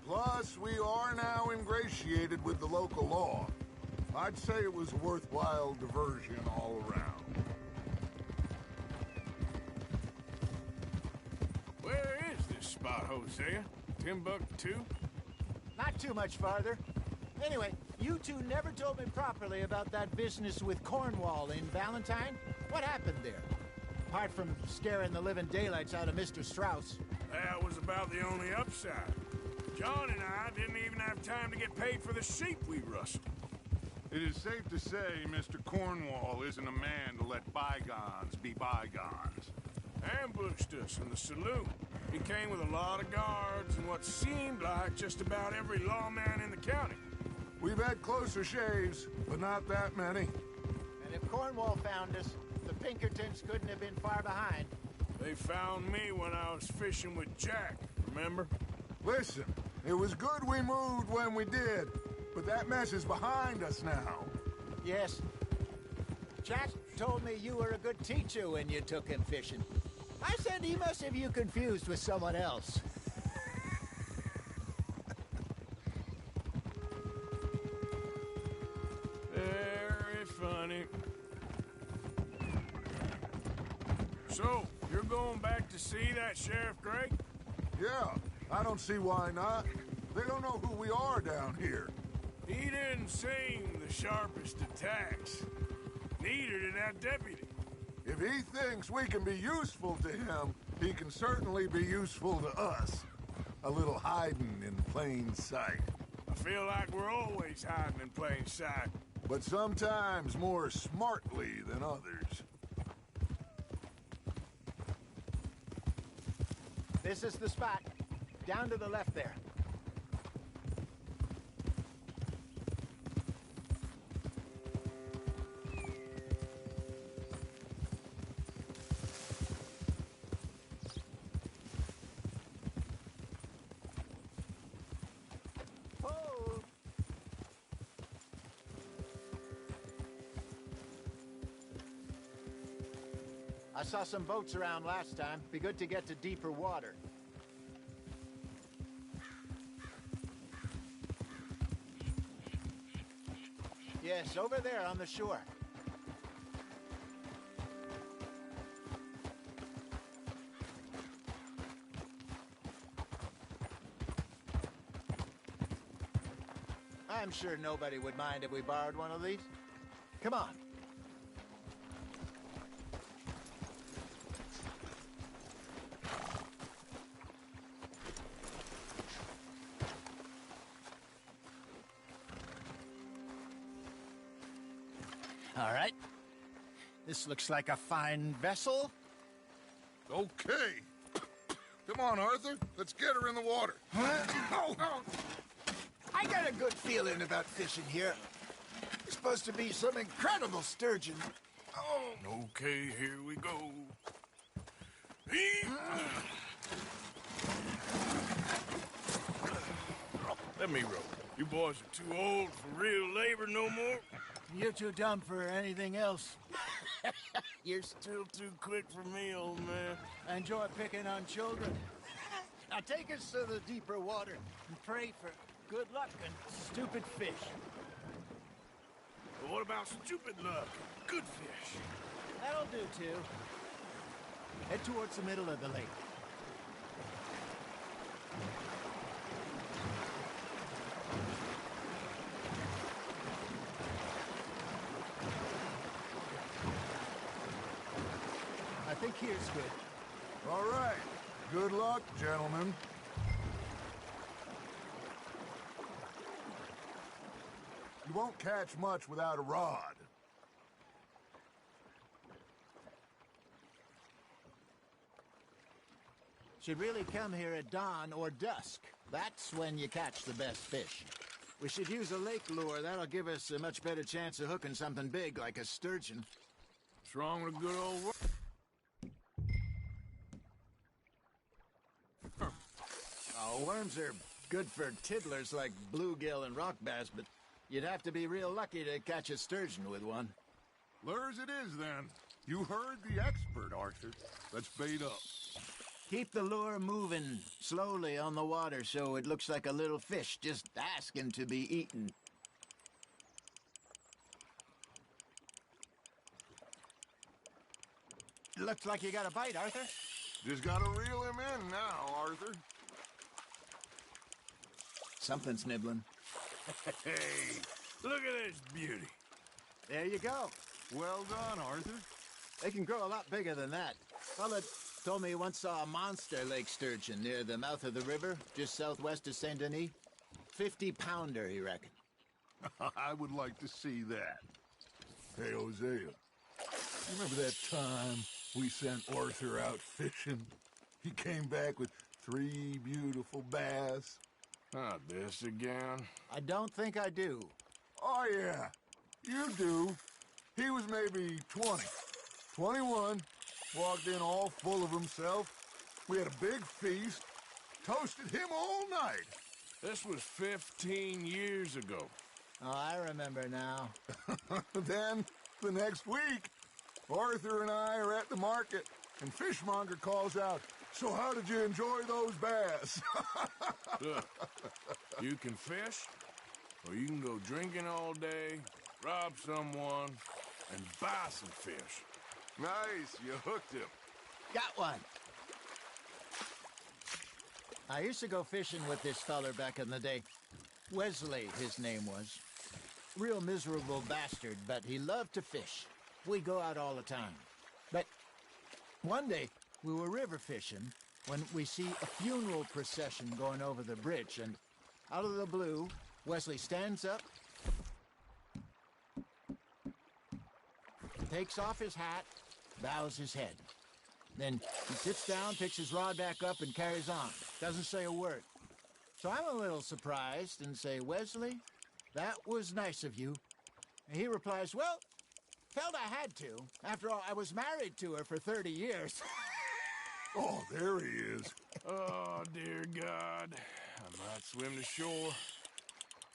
[SPEAKER 14] Plus, we are now ingratiated with the local law. I'd say it was a worthwhile diversion all around.
[SPEAKER 2] Where is this spot, Hosea? Timbuktu?
[SPEAKER 17] Not too much farther. Anyway, you two never told me properly about that business with Cornwall in Valentine. What happened there? Apart from scaring the living daylights out of Mr. Strauss.
[SPEAKER 2] That was about the only upside. John and I didn't even have time to get paid for the sheep we rustled.
[SPEAKER 14] It is safe to say Mr. Cornwall isn't a man to let bygones be bygones.
[SPEAKER 2] Ambushed us in the saloon. He came with a lot of guards and what seemed like just about every lawman in the county.
[SPEAKER 14] We've had closer shaves, but not that many.
[SPEAKER 17] And if Cornwall found us, the Pinkertons couldn't have been far behind.
[SPEAKER 2] They found me when I was fishing with Jack, remember?
[SPEAKER 14] Listen, it was good we moved when we did, but that mess is behind us now.
[SPEAKER 17] Yes. Jack told me you were a good teacher when you took him fishing. I said he must have you confused with someone else.
[SPEAKER 2] Very funny. So, you're going back to see that Sheriff Gray?
[SPEAKER 14] Yeah, I don't see why not. They don't know who we are down here.
[SPEAKER 2] He didn't seem the sharpest attacks. Neither did that deputy.
[SPEAKER 14] If he thinks we can be useful to him, he can certainly be useful to us. A little hiding in plain sight.
[SPEAKER 2] I feel like we're always hiding in plain sight.
[SPEAKER 14] But sometimes more smartly than others.
[SPEAKER 17] This is the spot. Down to the left there. I saw some boats around last time. Be good to get to deeper water. Yes, over there on the shore. I'm sure nobody would mind if we borrowed one of these. Come on. All right. This looks like a fine vessel.
[SPEAKER 14] Okay. Come on, Arthur. Let's get her in the water.
[SPEAKER 17] Oh. I got a good feeling about fishing here. It's supposed to be some incredible sturgeon.
[SPEAKER 2] Oh. Okay, here we go. Let me row. You boys are too old for real labor no more.
[SPEAKER 17] You're too dumb for anything else.
[SPEAKER 2] You're still too quick for me, old man.
[SPEAKER 17] I enjoy picking on children. Now take us to the deeper water and pray for good luck and stupid fish.
[SPEAKER 2] But what about stupid luck? Good fish.
[SPEAKER 17] That'll do, too. Head towards the middle of the lake. I think here's good.
[SPEAKER 14] All right. Good luck, gentlemen. You won't catch much without a rod.
[SPEAKER 17] Should really come here at dawn or dusk. That's when you catch the best fish. We should use a lake lure. That'll give us a much better chance of hooking something big like a sturgeon.
[SPEAKER 2] What's wrong with good old work?
[SPEAKER 17] Oh, worms are good for tiddlers like bluegill and rock bass, but You'd have to be real lucky to catch a sturgeon with one.
[SPEAKER 14] Lures it is, then. You heard the expert, Arthur. Let's bait up.
[SPEAKER 17] Keep the lure moving slowly on the water so it looks like a little fish just asking to be eaten. Looks like you got a bite, Arthur.
[SPEAKER 14] Just gotta reel him in now, Arthur.
[SPEAKER 17] Something's nibbling.
[SPEAKER 2] Hey, look at this beauty.
[SPEAKER 17] There you go.
[SPEAKER 14] Well done, Arthur.
[SPEAKER 17] They can grow a lot bigger than that. Fella told me he once saw a monster lake sturgeon near the mouth of the river, just southwest of Saint Denis. 50-pounder, he reckoned.
[SPEAKER 14] I would like to see that. Hey, Hosea, you remember that time we sent Arthur out fishing? He came back with 3 beautiful bass.
[SPEAKER 2] Not this again.
[SPEAKER 17] I don't think I do.
[SPEAKER 14] Oh, yeah. You do. He was maybe 20. 21. Walked in all full of himself. We had a big feast. Toasted him all night.
[SPEAKER 2] This was 15 years ago.
[SPEAKER 17] Oh, I remember now.
[SPEAKER 14] Then, the next week, Arthur and I are at the market, and Fishmonger calls out, "So how did you enjoy those bass?"
[SPEAKER 2] Look, you can fish, or you can go drinking all day, rob someone, and buy some fish.
[SPEAKER 14] Nice, you hooked him.
[SPEAKER 17] Got one. I used to go fishing with this feller back in the day. Wesley, his name was. Real miserable bastard, but he loved to fish. We go out all the time. But one day, we were river fishing when we see a funeral procession going over the bridge, and out of the blue, Wesley stands up, takes off his hat, bows his head. Then he sits down, picks his rod back up, and carries on. Doesn't say a word. So I'm a little surprised and say, "Wesley, that was nice of you." And he replies, "Well, felt I had to. After all, I was married to her for 30 years.
[SPEAKER 14] Oh, there he is.
[SPEAKER 2] Oh, dear God. I might swim to shore.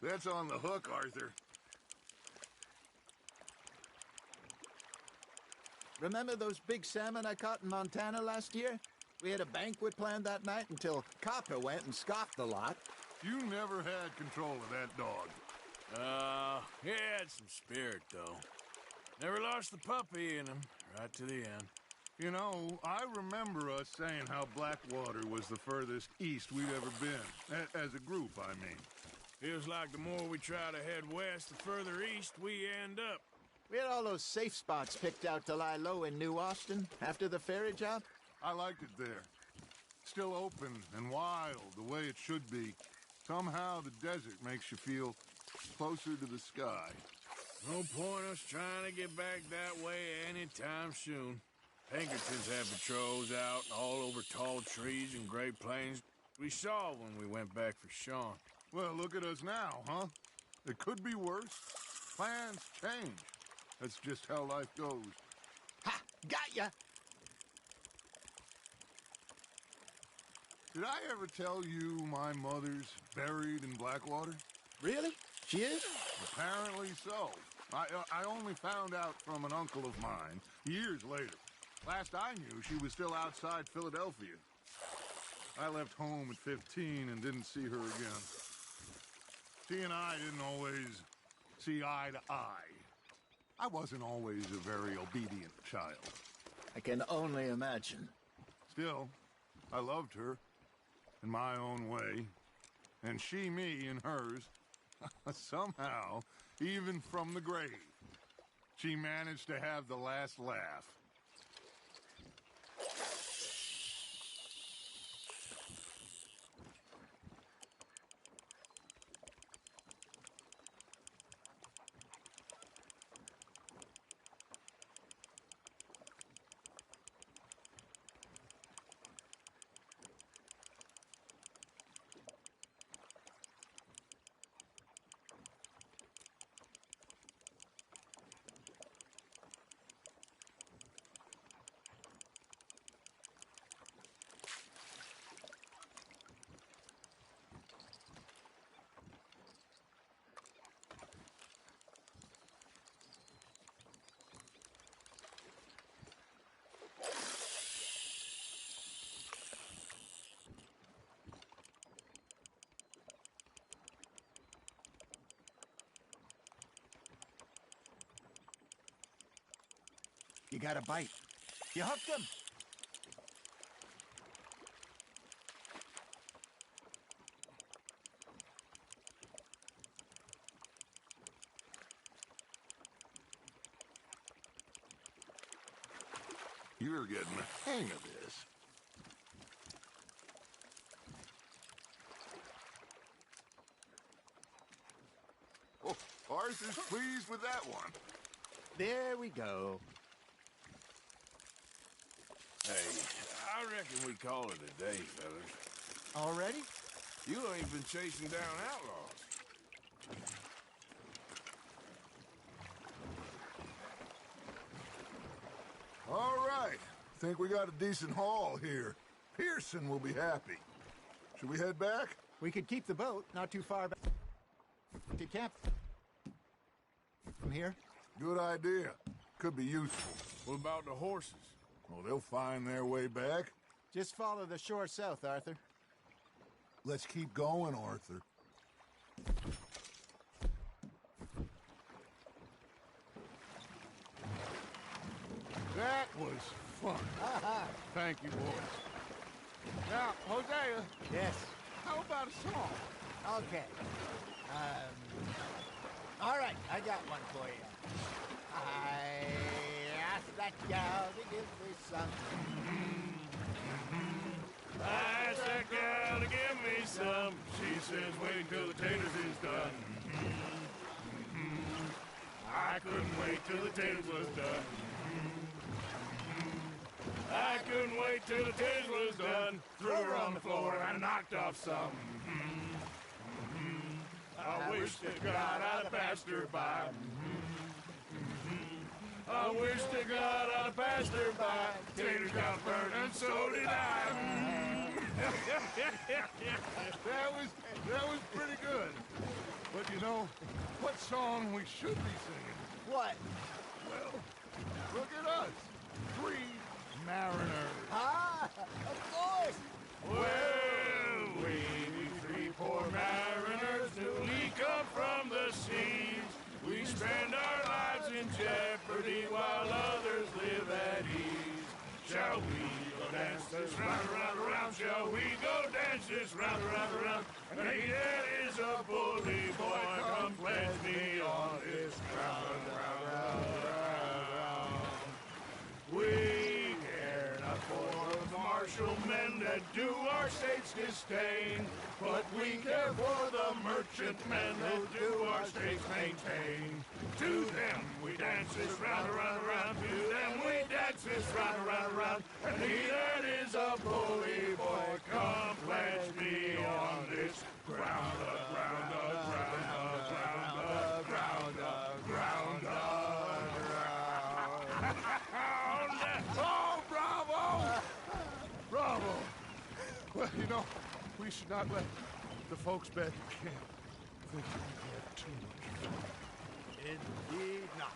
[SPEAKER 14] That's on the hook, Arthur.
[SPEAKER 17] Remember those big salmon I caught in Montana last year? We had a banquet planned that night until Copper went and scoffed the lot.
[SPEAKER 14] You never had control of that dog.
[SPEAKER 2] He had some spirit, though. Never lost the puppy in him, right to the end.
[SPEAKER 14] You know, I remember us saying how Blackwater was the furthest east we'd ever been. As a group, I mean.
[SPEAKER 2] Feels like the more we try to head west, the further east we end up.
[SPEAKER 17] We had all those safe spots picked out to lie low in New Austin after the ferry job.
[SPEAKER 14] I liked it there. Still open and wild, the way it should be. Somehow the desert makes you feel closer to the sky.
[SPEAKER 2] No point us trying to get back that way anytime soon. Pinkertons have patrols out all over tall trees and Great Plains. We saw when we went back for Sean.
[SPEAKER 14] Well, look at us now, huh? It could be worse. Plans change. That's just how life goes.
[SPEAKER 17] Ha! Got ya!
[SPEAKER 14] Did I ever tell you my mother's buried in Blackwater?
[SPEAKER 17] Really? She is?
[SPEAKER 14] Apparently so. I only found out from an uncle of mine years later. Last I knew, she was still outside Philadelphia. I left home at 15 and didn't see her again. She and I didn't always see eye to eye. I wasn't always a very obedient child.
[SPEAKER 17] I can only imagine.
[SPEAKER 14] Still, I loved her in my own way, and she me in hers. Somehow, even from the grave, she managed to have the last laugh.
[SPEAKER 17] You got a bite. You hooked him.
[SPEAKER 14] You're getting the hang of this. Oh, Arthur's pleased with that one.
[SPEAKER 17] There we go.
[SPEAKER 2] Hey, I reckon we call it a day, fellas.
[SPEAKER 17] Already?
[SPEAKER 2] You ain't been chasing down outlaws.
[SPEAKER 14] All right. Think we got a decent haul here. Pearson will be happy. Should we head back?
[SPEAKER 17] We could keep the boat not too far back to camp. From here?
[SPEAKER 14] Good idea. Could be useful.
[SPEAKER 2] What about the horses?
[SPEAKER 14] Well, they'll find their way back.
[SPEAKER 17] Just follow the shore south, Arthur.
[SPEAKER 14] Let's keep going, Arthur.
[SPEAKER 2] That was fun. Thank you, boys. Now, Hosea.
[SPEAKER 17] Yes.
[SPEAKER 2] How about a song?
[SPEAKER 17] Okay. All right, I got one for you. I asked that gal to give me some.
[SPEAKER 2] I asked that gal to give me some. She says, wait till the taters is done. I couldn't wait till the taters was done. I couldn't wait till the taters was done. Threw her on the floor and knocked off some. I wish to God I'd have passed her by. I wish to God I'd have passed her by. Taters got burned and so did I.
[SPEAKER 14] That was pretty good. But you know, what song we should be singing?
[SPEAKER 17] What?
[SPEAKER 14] Well, look at us. 3 mariners.
[SPEAKER 17] Ah, of course.
[SPEAKER 2] Well, we 3 poor mariners newly come from the seas. We spend our lives in jeopardy while others live at ease. Shall we go dance this round, around, around? Shall we go dance this round, around, around? And he that is a bully boy, come pledge me on this ground, round, round, round, round. We care not for those martial men that do our states disdain, but we care for the merchant men that do our states maintain. To them we dance this round, around, around. To them we dance this round, around, around. And he that is a bully boy, come pledge me on this ground, ground, ground, ground, ground, ground, ground, ground. Oh, bravo! Bravo! Well, you know, we should not let the folks back in camp think we have too much fun.
[SPEAKER 17] Indeed not.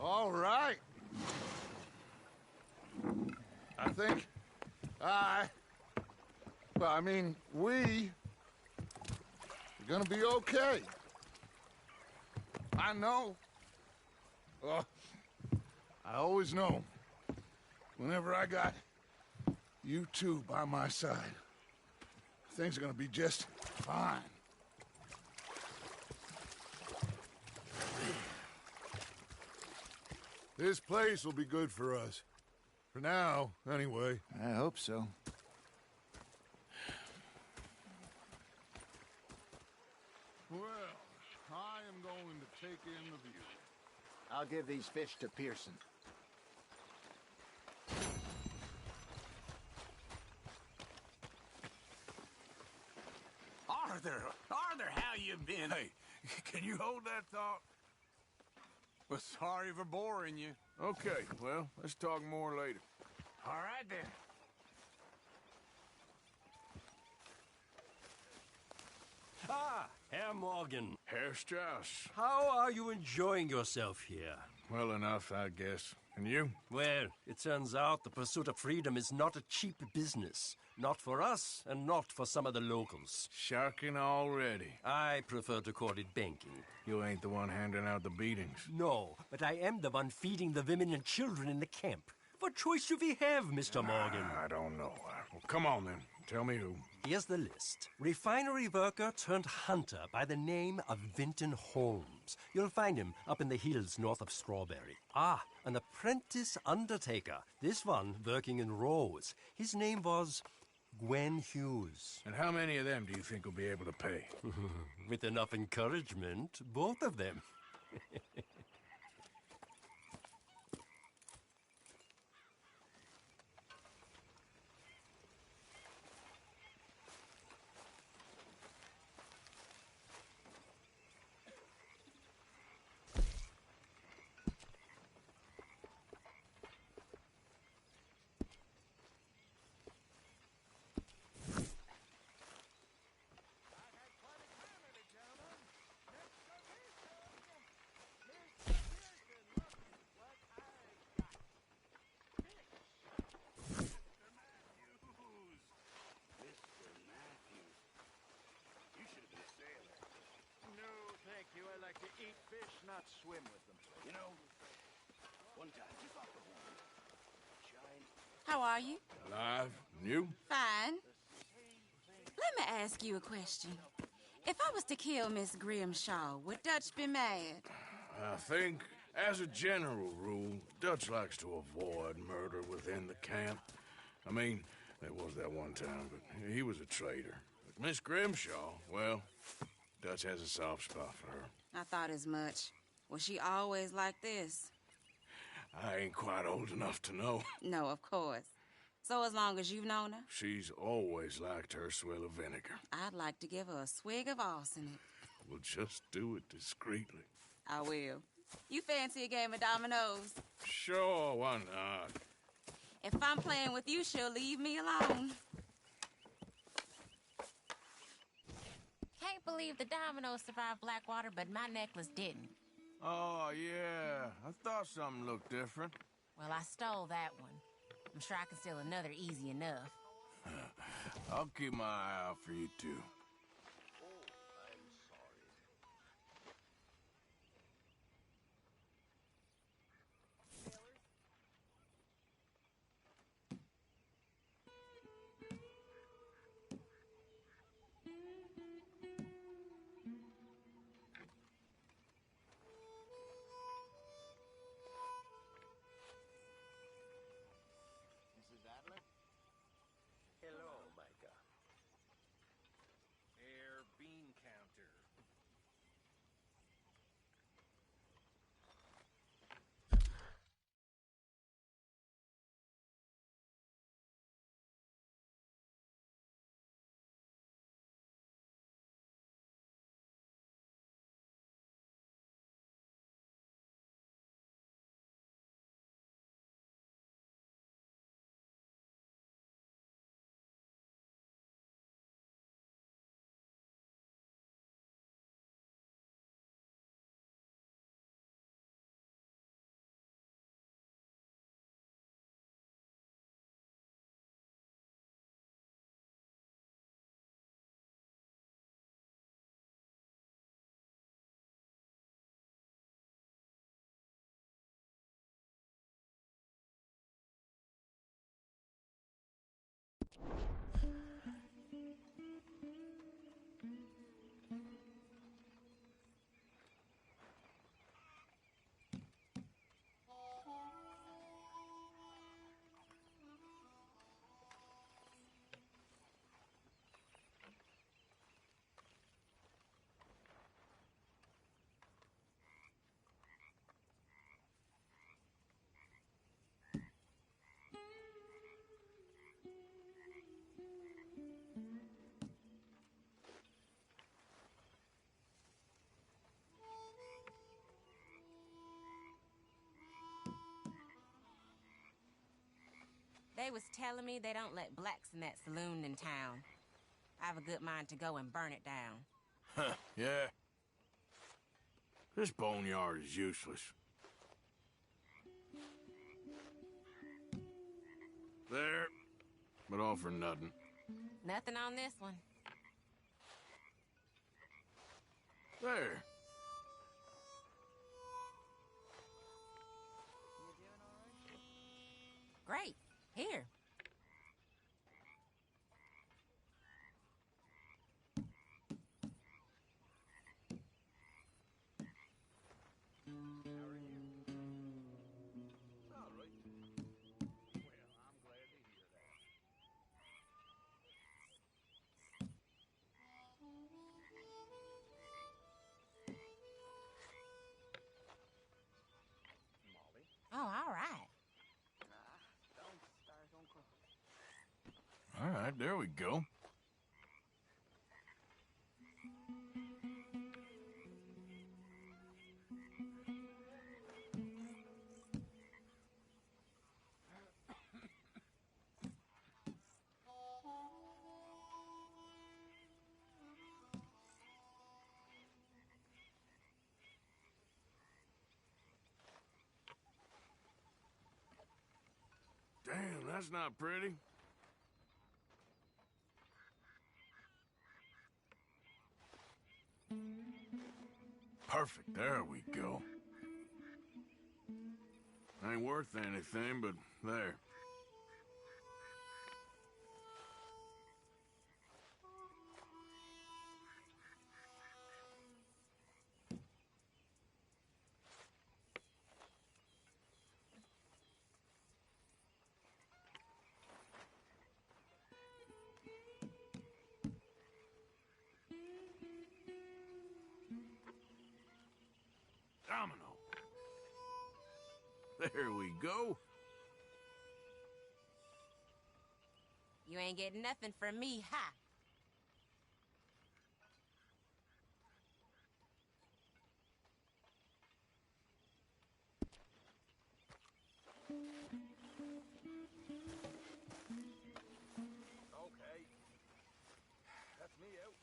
[SPEAKER 14] All right. I think Well, I mean, we're gonna be okay. I know. Well, I always know. Whenever I got you two by my side, things are gonna be just fine. This place will be good for us. For now, anyway.
[SPEAKER 13] I hope so.
[SPEAKER 14] Well, I am going to take in the view.
[SPEAKER 17] I'll give these fish to Pearson.
[SPEAKER 10] Arthur, how you been?
[SPEAKER 2] Hey, can you hold that thought?
[SPEAKER 10] Well, sorry for boring you.
[SPEAKER 2] Okay, well, let's talk more later.
[SPEAKER 10] All right, then.
[SPEAKER 18] Ah, Herr Morgan.
[SPEAKER 2] Herr Strauss.
[SPEAKER 18] How are you enjoying yourself here?
[SPEAKER 2] Well enough, I guess. And you?
[SPEAKER 18] Well, it turns out the pursuit of freedom is not a cheap business. Not for us, and not for some of the locals.
[SPEAKER 2] Sharking already.
[SPEAKER 18] I prefer to call it banking.
[SPEAKER 2] You ain't the one handing out the beatings.
[SPEAKER 18] No, but I am the one feeding the women and children in the camp. What choice do we have, Mr. Morgan?
[SPEAKER 2] I don't know. Well, come on, then. Tell me who.
[SPEAKER 18] Here's the list. Refinery worker turned hunter by the name of Vinton Holmes. You'll find him up in the hills north of Strawberry. Ah, an apprentice undertaker. This one working in Rose. His name was Gwen Hughes.
[SPEAKER 2] And how many of them do you think will be able to pay?
[SPEAKER 18] With enough encouragement, both of them.
[SPEAKER 17] Eat fish, not swim with them.
[SPEAKER 10] You know, one time, just off the horn, shine.
[SPEAKER 3] How are you?
[SPEAKER 2] Alive? And you?
[SPEAKER 3] Fine. Let me ask you a question. If I was to kill Miss Grimshaw, would Dutch be mad?
[SPEAKER 2] I think, as a general rule, Dutch likes to avoid murder within the camp. I mean, there was that one time, but he was a traitor. But Miss Grimshaw, well, Dutch has a soft spot for her.
[SPEAKER 3] I thought as much. Was she always like this?
[SPEAKER 2] I ain't quite old enough to know.
[SPEAKER 3] No, of course. So as long as you've known her?
[SPEAKER 2] She's always liked her swill of vinegar.
[SPEAKER 3] I'd like to give her a swig of arsenic.
[SPEAKER 2] We'll just do it discreetly.
[SPEAKER 3] I will. You fancy a game of dominoes?
[SPEAKER 2] Sure, why not?
[SPEAKER 3] If I'm playing with you, she'll leave me alone. Can't believe the dominoes survived Blackwater, but my necklace didn't.
[SPEAKER 2] Oh, yeah. I thought something looked different.
[SPEAKER 3] Well, I stole that one. I'm sure I can steal another easy enough.
[SPEAKER 2] I'll keep my eye out for you, too.
[SPEAKER 18] Hello, Micah.
[SPEAKER 3] They was telling me they don't let blacks in that saloon in town. I have a good mind to go and burn it down.
[SPEAKER 2] Huh, yeah. This boneyard is useless. There, but all for nothing.
[SPEAKER 3] Nothing on this one.
[SPEAKER 2] There.
[SPEAKER 3] Great. Here. Oh, all right.
[SPEAKER 2] All right, there we go. Damn, that's not pretty. Perfect, there we go. Ain't worth anything, but there. Domino. There we go.
[SPEAKER 3] You ain't getting nothing from me, ha!
[SPEAKER 2] Okay. That's me out.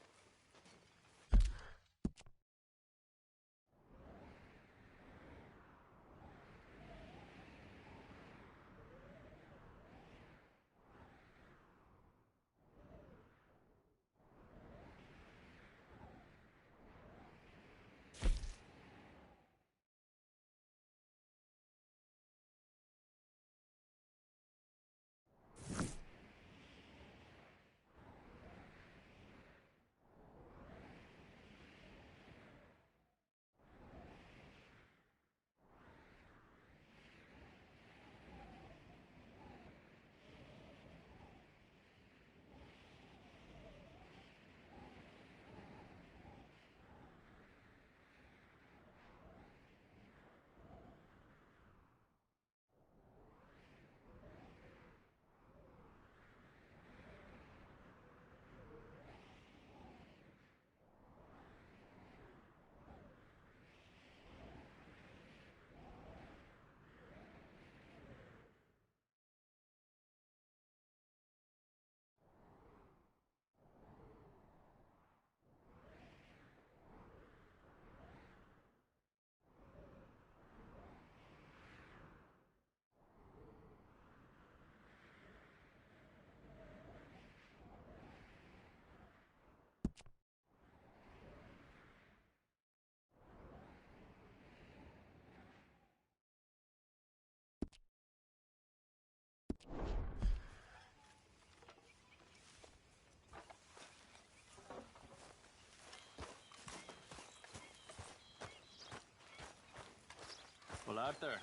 [SPEAKER 7] Well, Arthur.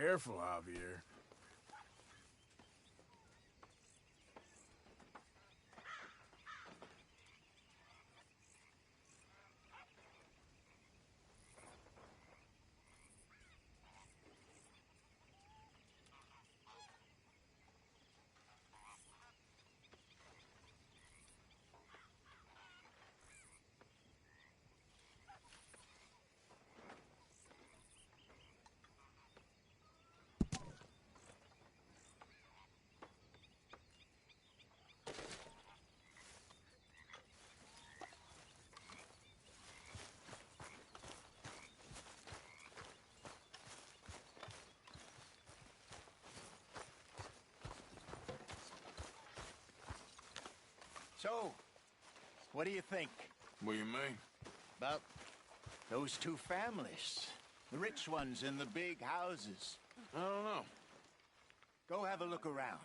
[SPEAKER 2] Careful, Javier.
[SPEAKER 17] So, what do you think?
[SPEAKER 2] What do you mean?
[SPEAKER 17] About those two families. The rich ones in the big houses.
[SPEAKER 2] I don't know.
[SPEAKER 17] Go have a look around.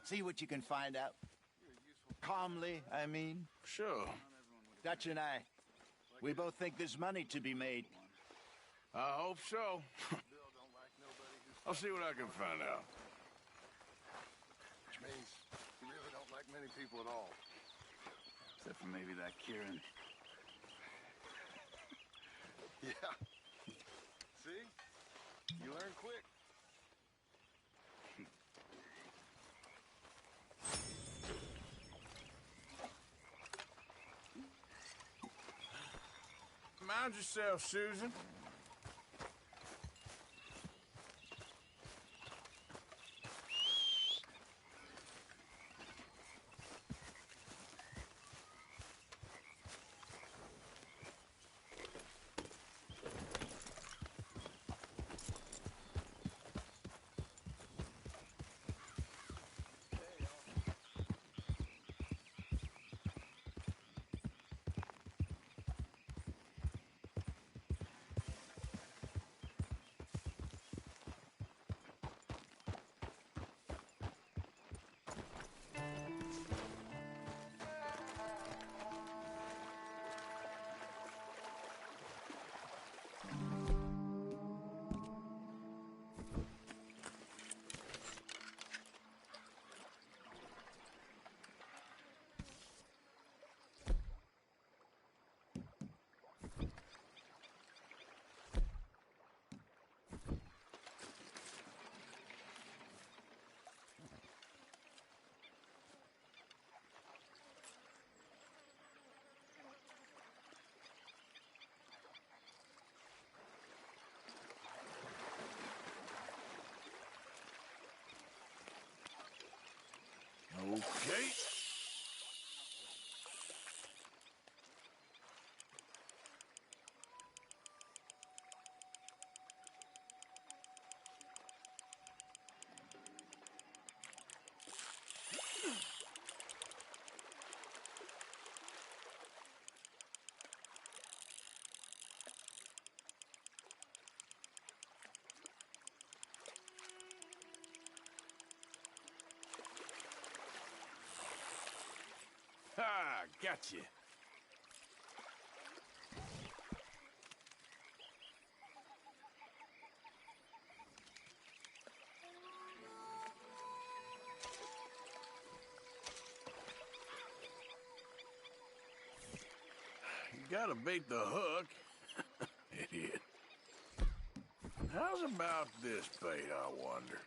[SPEAKER 17] See what you can find out. Calmly, I mean.
[SPEAKER 2] Sure.
[SPEAKER 17] Dutch and I, we both think there's money to be made.
[SPEAKER 2] I hope so. I'll see what I can find out.
[SPEAKER 14] Which means you really don't like many people at all. Except for maybe that Kieran. Yeah. See? You learn quick.
[SPEAKER 2] Mind yourself, Susan. Okay. Ha! Gotcha. You gotta bait the hook. Idiot. How's about this bait, I wonder?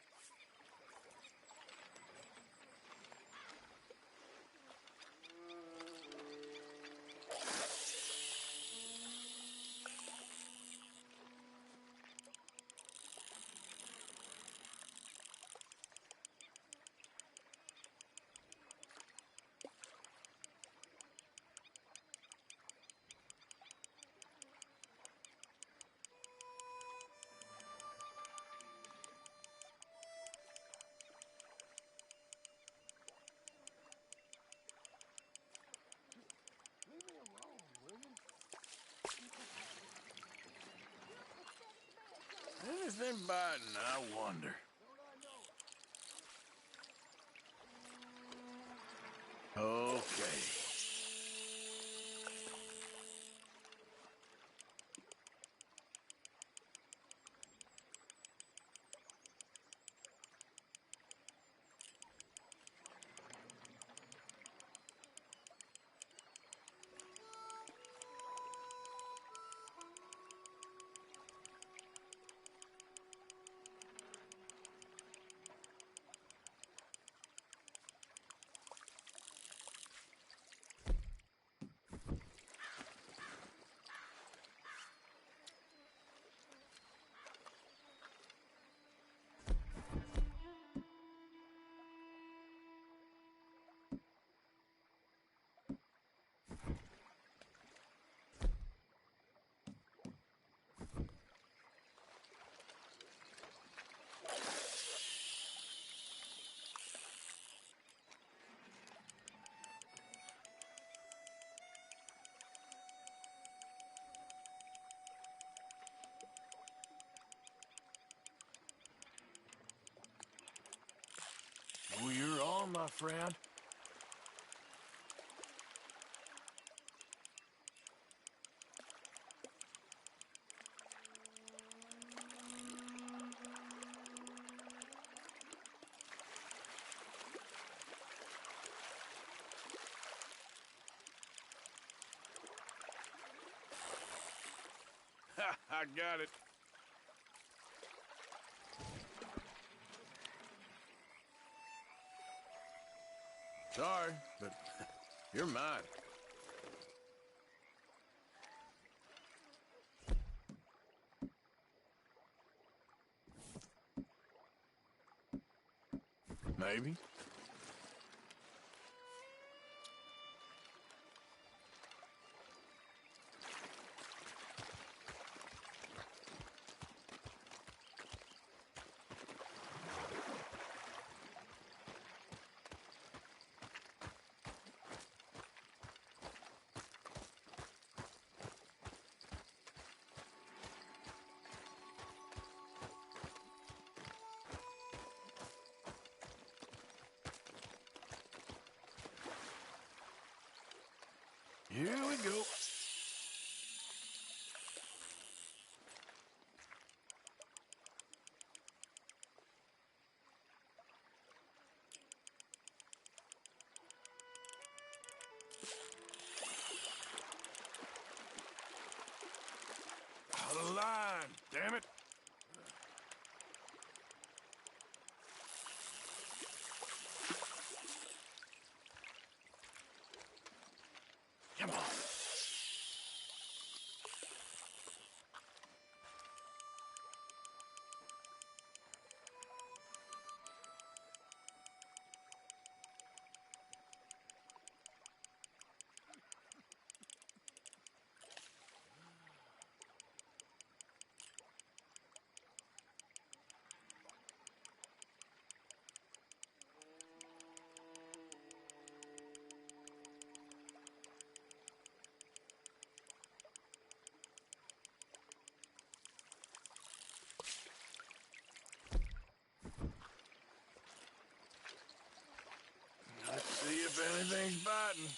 [SPEAKER 2] Anything biting, I wonder. Okay. Oh, you're on, my friend. I got it. Sorry, but you're mine. Maybe. Here we go. Out of line, damn it. Come on. Let's see if anything's biting.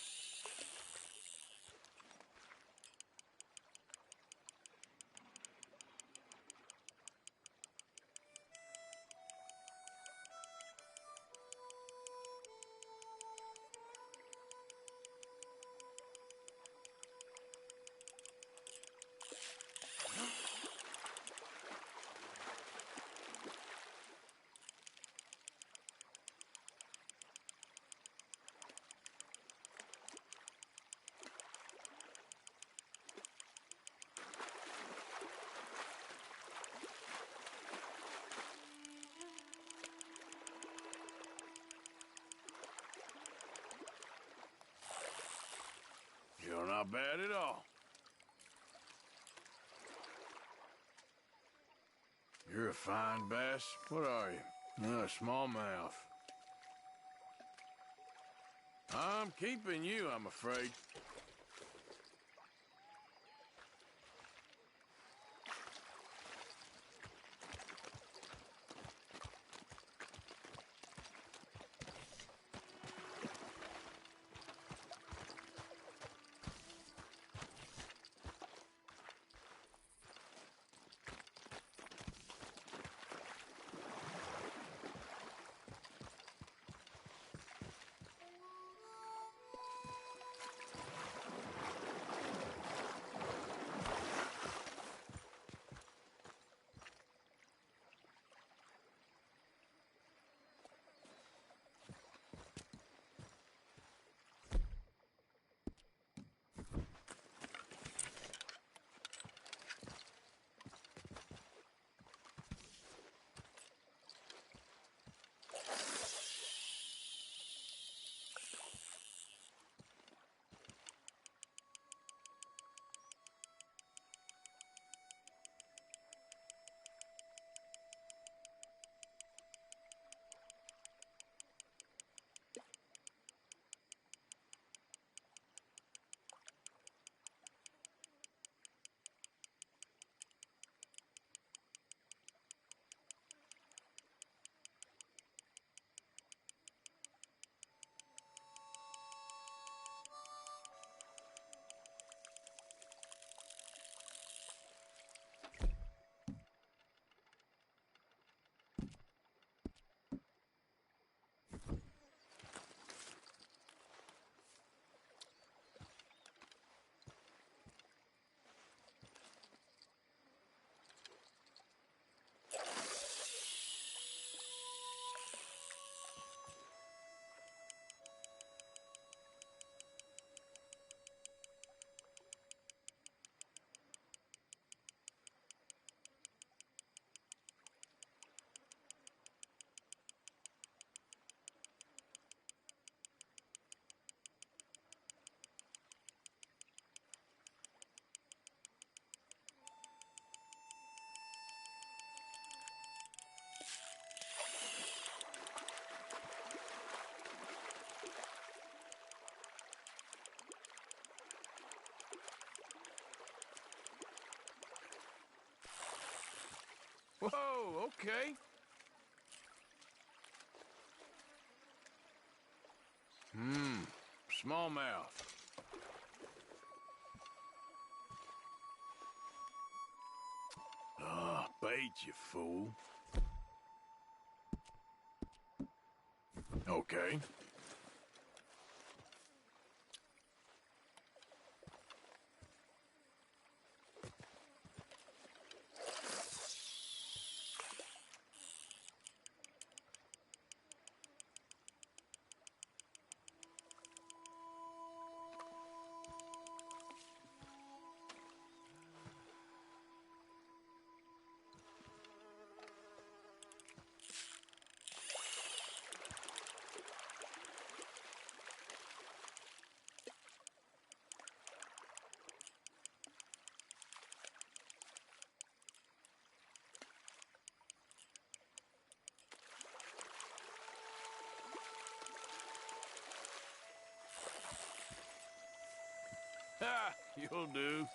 [SPEAKER 2] You're not bad at all. You're a fine bass. What are you? A smallmouth. I'm keeping you, I'm afraid. Oh, okay. Smallmouth. Ah, bait, you fool. Okay. Ha! You'll do.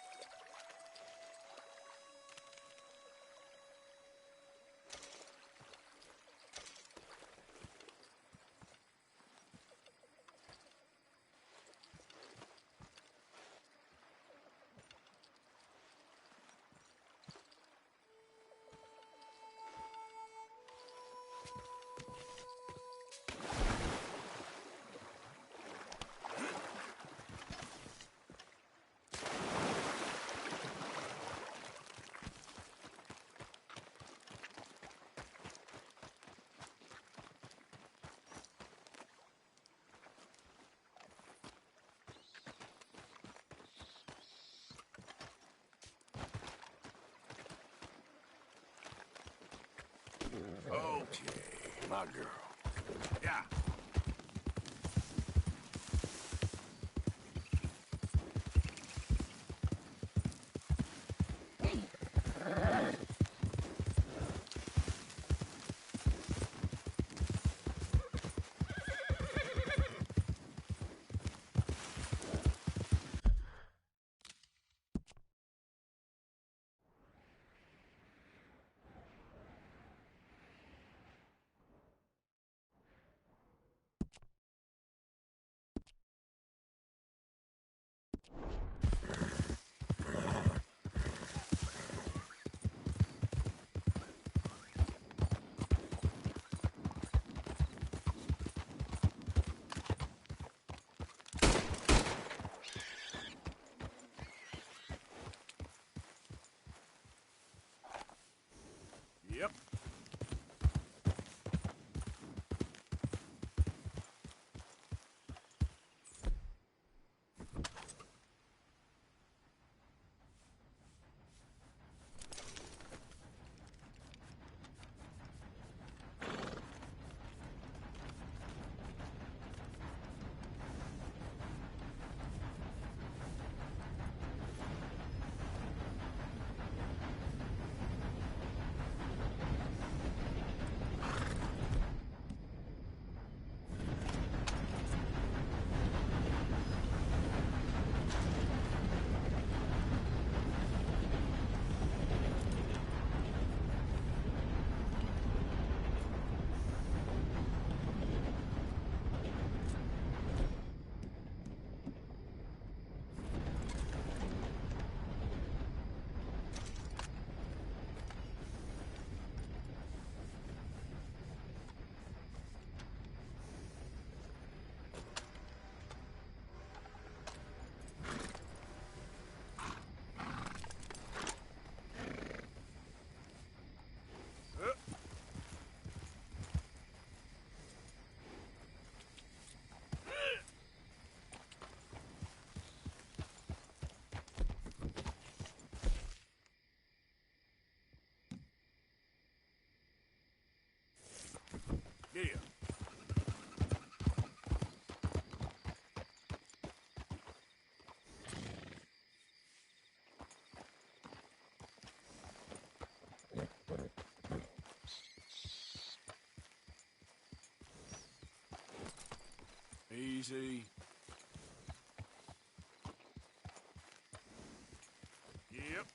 [SPEAKER 2] Okay, my girl. Yeah. Yep. Yeah. Easy. Yep.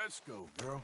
[SPEAKER 2] Let's go, girl.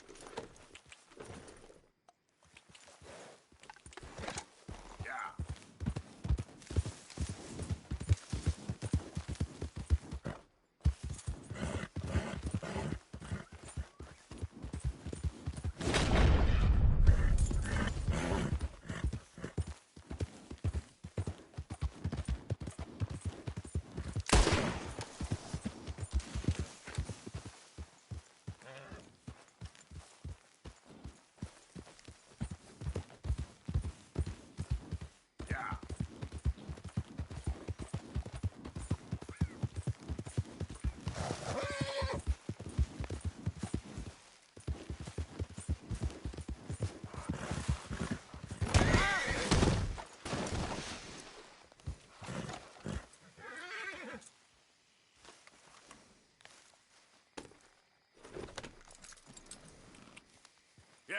[SPEAKER 1] Yeah.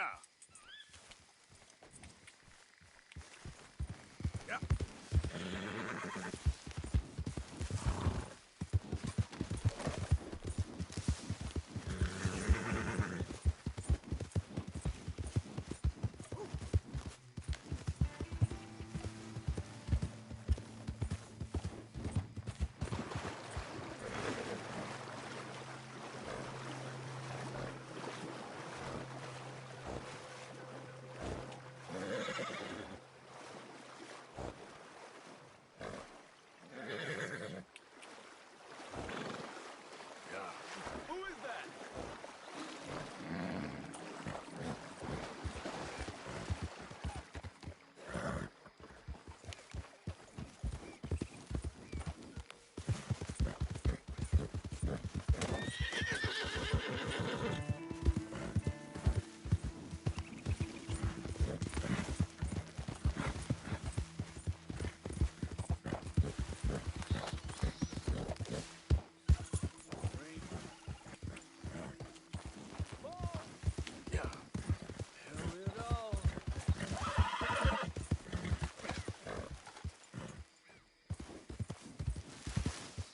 [SPEAKER 1] Yeah.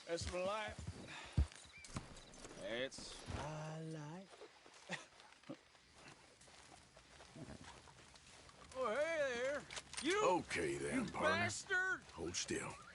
[SPEAKER 2] That's my life. That's my life. Oh, hey there. You!
[SPEAKER 14] Okay then,
[SPEAKER 2] You
[SPEAKER 14] partner.
[SPEAKER 2] bastard!
[SPEAKER 14] Hold still.